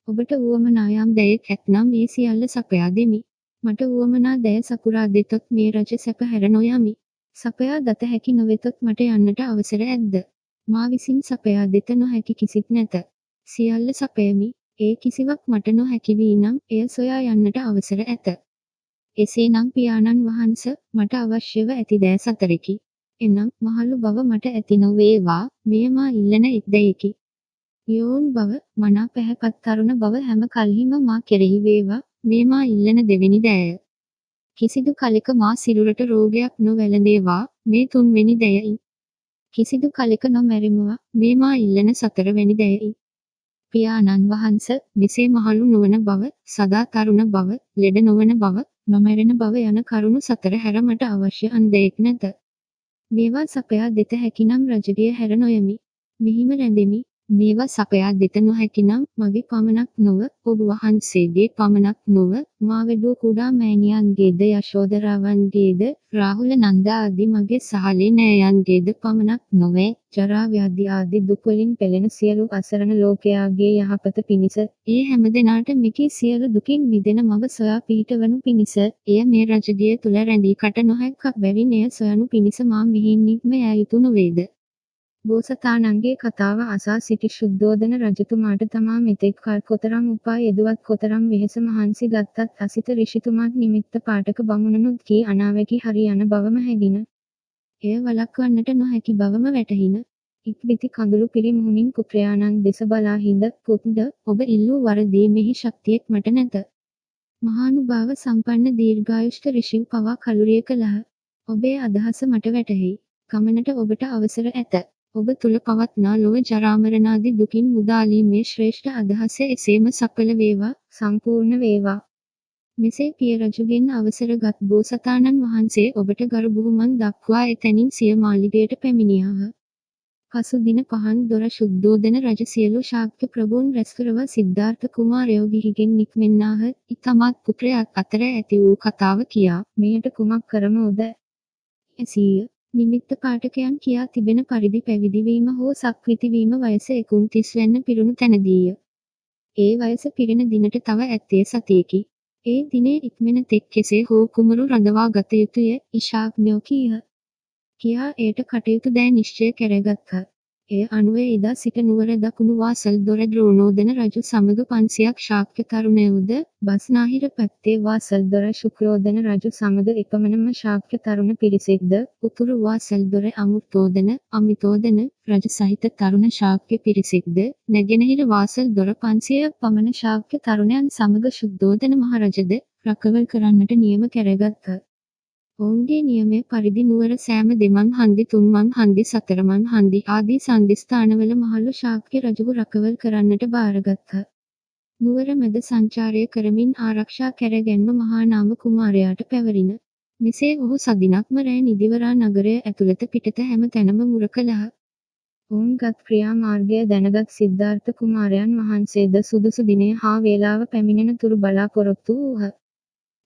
A: ඔබට වුවමනා යම් දයෙක් ඇත්නම් ඒ සියල්ල සපයා දෙමි. මට වුවමනා දය සපුරා දෙතොත් මේ රජ සැප හැර නොයමි. සපයා දත හැකි නොවෙතොත් මට යන්නට අවසර ඇද්ද? මා විසින් සපයා දෙත නොහැකි කිසිත් නැත. සියල්ල සපයමි. ඒ කිසිවක් මට නොහැකි වී නම් එය සොයා යන්නට අවසර ඇත. එසේනම් පියාණන් වහන්ස මට අවශ්‍යව ඇති දෑ සතරකි. එනම් මහලු බව මට ඇති නොවේවා. මෙය මා ඉල්ලන එක් දයකි. යෝන් බව, මනා පැහැපත් තරුණ බව හැම කල්හිම මා කෙරෙහි වේවා. මේ මා ඉල්ලන දෙවෙනි දෑය. කිසිදු කලෙක මා සිරුරට රෝගයක් නොවැළඳේවා. මේ තුන්වෙනි දයයි. කිසිදු කලෙක නොමැරෙමුවා. මේ මා ඉල්ලන සතරවැනි දයයි. පියාණන් වහන්ස මෙසේ මහලු නොවන බව, සදා තරුණ බව, ලෙඩ නොවන බව, නොමැරෙන බව යන කරුණු සතර හැර මට අවශ්‍ය අන් දෙයක් නැත. මේවා සපයා දෙත හැකිනම් රජගිය හැර නොයමි. මෙහිම රැඳෙමි. මේවා සපයා දෙත නොහැකිනම් මගේ පමණක් නොව ඔබ වහන්සේගේ පමණක් නොව මා වැඩූ කුඩා මෑණියන්ගේද යශෝදරාවන්ගේද රාහුල නන්දා ආදී මගේ සහලේ නෑයන්ගේද පමණක් නොවේ ජරා ව්‍යාධි ආදී දුක් වලින් පෙළෙන සියලු අසරණ ලෝකයාගේ යහපත පිණිස ඒ හැම දෙනාට මෙකී සියලු දුකින් මිදෙන මව සොයා පිහිටවනු පිණිස එය මේ රජගිය තුල රැඳී කට නොහැක්කක් බැවින් එය සොයනු පිණිස මා මෙහින් නික්ම යා යුතු නොවේද? බෝසතාණන්ගේ කතාව අසා සිටි ශුද්ධෝදන රජතුමාට තමා මෙතෙක් කල් කොතරම් උපා යෙදුවත් කොතරම් වෙහෙස මහන්සි ගත්තත් අසිත ඍෂිතුමාත් නිමිත්ත පාඨක බමුණනුත් කී අනාවැකි හරි යන බවම හැඟින. එය වළක්වන්නට නොහැකි බවම වැටහින. ඉක්බිති කඳුළු පිරි මුහුණින් පුත්‍රයාණන් දෙස බලා හිඳ පුත්ද ඔබ ඉල්ලූ වරදී මෙහි ශක්තියක් මට නැත. මහානුභාව සම්පන්න දීර්ඝායුෂ්ක ඍෂිව පවා කලුරිය කළහ. ඔබේ අදහස මට වැටහෙයි. ගමනට ඔබට අවසර ඇත. ඔබ තුල පවත්නා ලොව ජරාමරණාදී දුකින් මුදාලීමේ ශ්‍රේෂ්ඨ අදහස එසේම සඵල වේවා, සම්පූර්ණ වේවා. මෙසේ පිය රජුගෙන් අවසරගත් බෝසතාණන් වහන්සේ ඔබට ගරු බුහුමන් දක්වා එතැනින් සිය මාලිගයට පැමිණියාහ. පසු දින පහන් දොර ශුද්ධෝදන රජ සියලු ශාක්‍ය ප්‍රභූන් රැස් කරවා සිද්ධාර්ථ කුමාරයෝ ගිහිගෙන් නික්මෙන්නාහ. ඉතමත් පුත්‍රයාත් අතර ඇති වූ කතාව කියා මෙයට කුමක් කරමුද? ඇසීය. නිමිත්ත පාඨකයන් කියා තිබෙන පරිදි පැවිදිවීම හෝ සක්විතිවීම වයස 29 වැන්න පිරුණු තැනදීය. ඒ වයස පිරෙන දිනට තව ඇත්තේ සතියකි. ඒ දිනේ ඉක්මන තෙක් කෙසේ හෝ කුමරු රඳවා ගත යුතුය ඉශාක්ඥයෝ කීහ. කියා එයට කටයුතු දෑ නිශ්චය කරගත්හ. එය අනුව එදා සිට නුවර දකුණු වාසල් දොර ද්‍රෝණෝදන රජු සමග 500ක් ශාක්‍ය තරුණයෝද බස්නාහිර පැත්තේ වාසල් දොර ශුක්‍රෝදන රජු සමග එකමනම ශාක්‍ය තරුණ පිරිසෙක්ද උතුරු වාසල් දොර අමෘතෝදන අමිතෝදන රජ සහිත තරුණ ශාක්‍ය පිරිසෙක්ද නැගෙනහිර වාසල් දොර 500ක් පමණ ශාක්‍ය තරුණයන් සමග ශුද්ධෝදන මහරජද රකවල් කරන්නට නියම කරගත්හ. ඔවුන්ගේ නියමය පරිදි නුවර සෑම දෙමන් හන්දි තුන්මන් හන්දි සතරමන් හන්දි ආදී සන්ධිස්ථානවල මහලු ශාක්‍ය රජුව රකවල් කරන්නට භාරගත්හ. නුවර මැද සංචාරය කරමින් ආරක්ෂා කර ගැන්ම මහා නාම කුමාරයාට පැවරින. මෙසේ ඔහු සදිනක්ම රැ නිදිවරා නගරය ඇතුළත පිටත හැම තැනම මුර කළහ. ඔවුන්ගත් ක්‍රියා මාර්ගය දැනගත් සිද්ධාර්ථ කුමාරයන් වහන්සේද සුදුසු දිනය හා වේලාව පැමිණෙන තුරු බලාපොරොත්තු වූහ.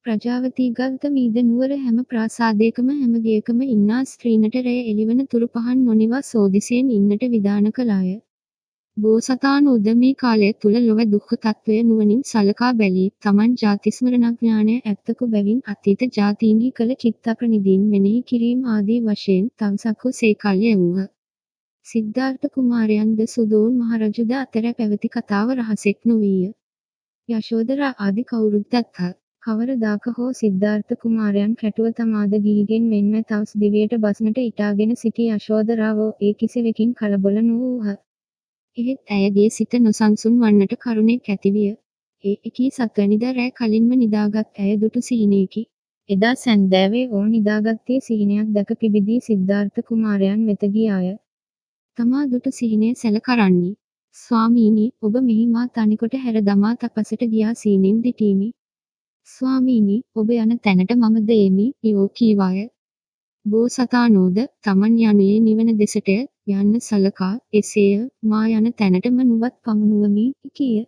A: ප්‍රජාවතී ගෞතමීද නුවර හැම ප්‍රාසාදයකම හැම ගෙයකම ඉන්නා ස්ත්‍රීනට රැය එළිවන තුරු පහන් නොනිවා සෝදිසියෙන් ඉන්නට විධාන කළාය. බෝසතාණෝද මේ කාලය තුළ ලොව දුක්ඛ තත්ත්වය නුවණින් සලකා බැලී තමන් ජාතිස්මරණඥානය ඇත්තකු බැවින් අතීත ජාතීන්හි කළ චිත්තප්‍රනිධීන් මෙනෙහි කිරීම ආදී වශයෙන් තවුසක්හු සේකල්ය වූහ. සිද්ධාර්ථ කුමාරයන්ද සුදෝන් මහරජුද අතර පැවති කතාව රහසෙක් නොවීය. යශෝදරා ආදි කවුරුත් දත්හ. කවරදාක හෝ සිද්ධාර්ථ කුමාරයන් කැටුව තමාද ගිහිගෙන් මෙන්ම තවුස් දිවියට බස්නට ඉටාගෙන සිටි යශෝදරාවෝ ඒ කිසිවකින් කලබල නොවූහ. එහෙත් ඇයගේ සිත නොසන්සුන් වන්නට කරුණෙක් ඇතිවිය. ඒ එකී සත්වැනිදා රෑ කලින්ම නිදාගත් ඇය දුටු සිහිනයකි. එදා සැන්දෑවේ ඕ නිදාගත්තේ සිහිනයක් දැක පිබිදී සිද්ධාර්ථ කුමාරයන් වෙත ගියාය. තමා දුටු සිහිනය සැල කරන්නි. ස්වාමීනි, ඔබ මෙහි මා තනිකොට හැර දමා තපසට ගියා සීනෙන් දිටීමි. ස්වාමීනි, ඔබ යන තැනට මම ද එමි, යෝ කීවාය. බෝසතාණෝද තමන් යනුයේ නිවන දෙසටය යන්න සලකා එසේය මා යන තැනටම නුවත් පමුණුවමි කීය.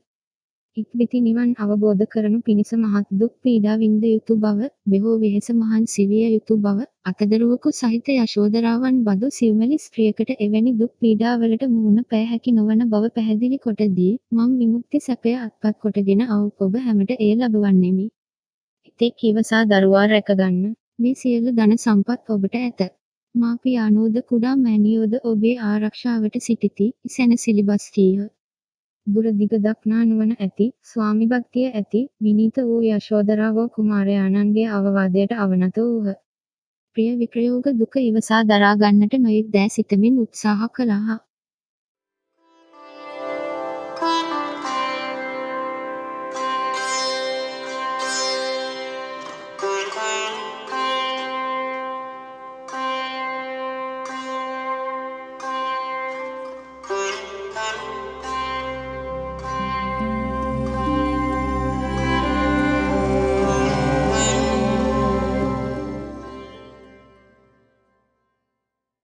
A: ඉක්බිති නිවන් අවබෝධ කරනු පිණිස මහත් දුක් පීඩා වින්ද යුතු බව, බෙහෝ වෙහෙස මහන්සි විය යුතු බව, අතදරුවකු සහිත යශෝදරාවන් බඳු සිව්මැලි ස්ත්‍රියකට එවැනි දුක් පීඩාවලට මුහුණ පෑ හැකි නොවන බව පැහැදිලි කොට දී මම විමුක්ති සැපය අත්පත් කොටගෙන ඔබ හැමට එය ලබවන්නෙමි. එතෙක් ඉවසා දරුවා රැකගන්න. මේ සියලු ධන සම්පත් ඔබට ඇත. මා පියාණෝද කුඩා මෑණියෝද ඔබේ ආරක්ෂාවට සිටිති, සැනසිලිබස් කීහ. දුරදිග දක්නා නුවණ ඇති, ස්වාමි භක්තිය ඇති, විනීත වූ යශෝදරාවෝ කුමාරයාණන්ගේ අවවාදයට අවනත වූහ. ප්‍රිය විප්‍රයෝග දුක ඉවසා දරා ගන්නට නොයෙක් දෑ සිතමින් උත්සාහ කළාහ.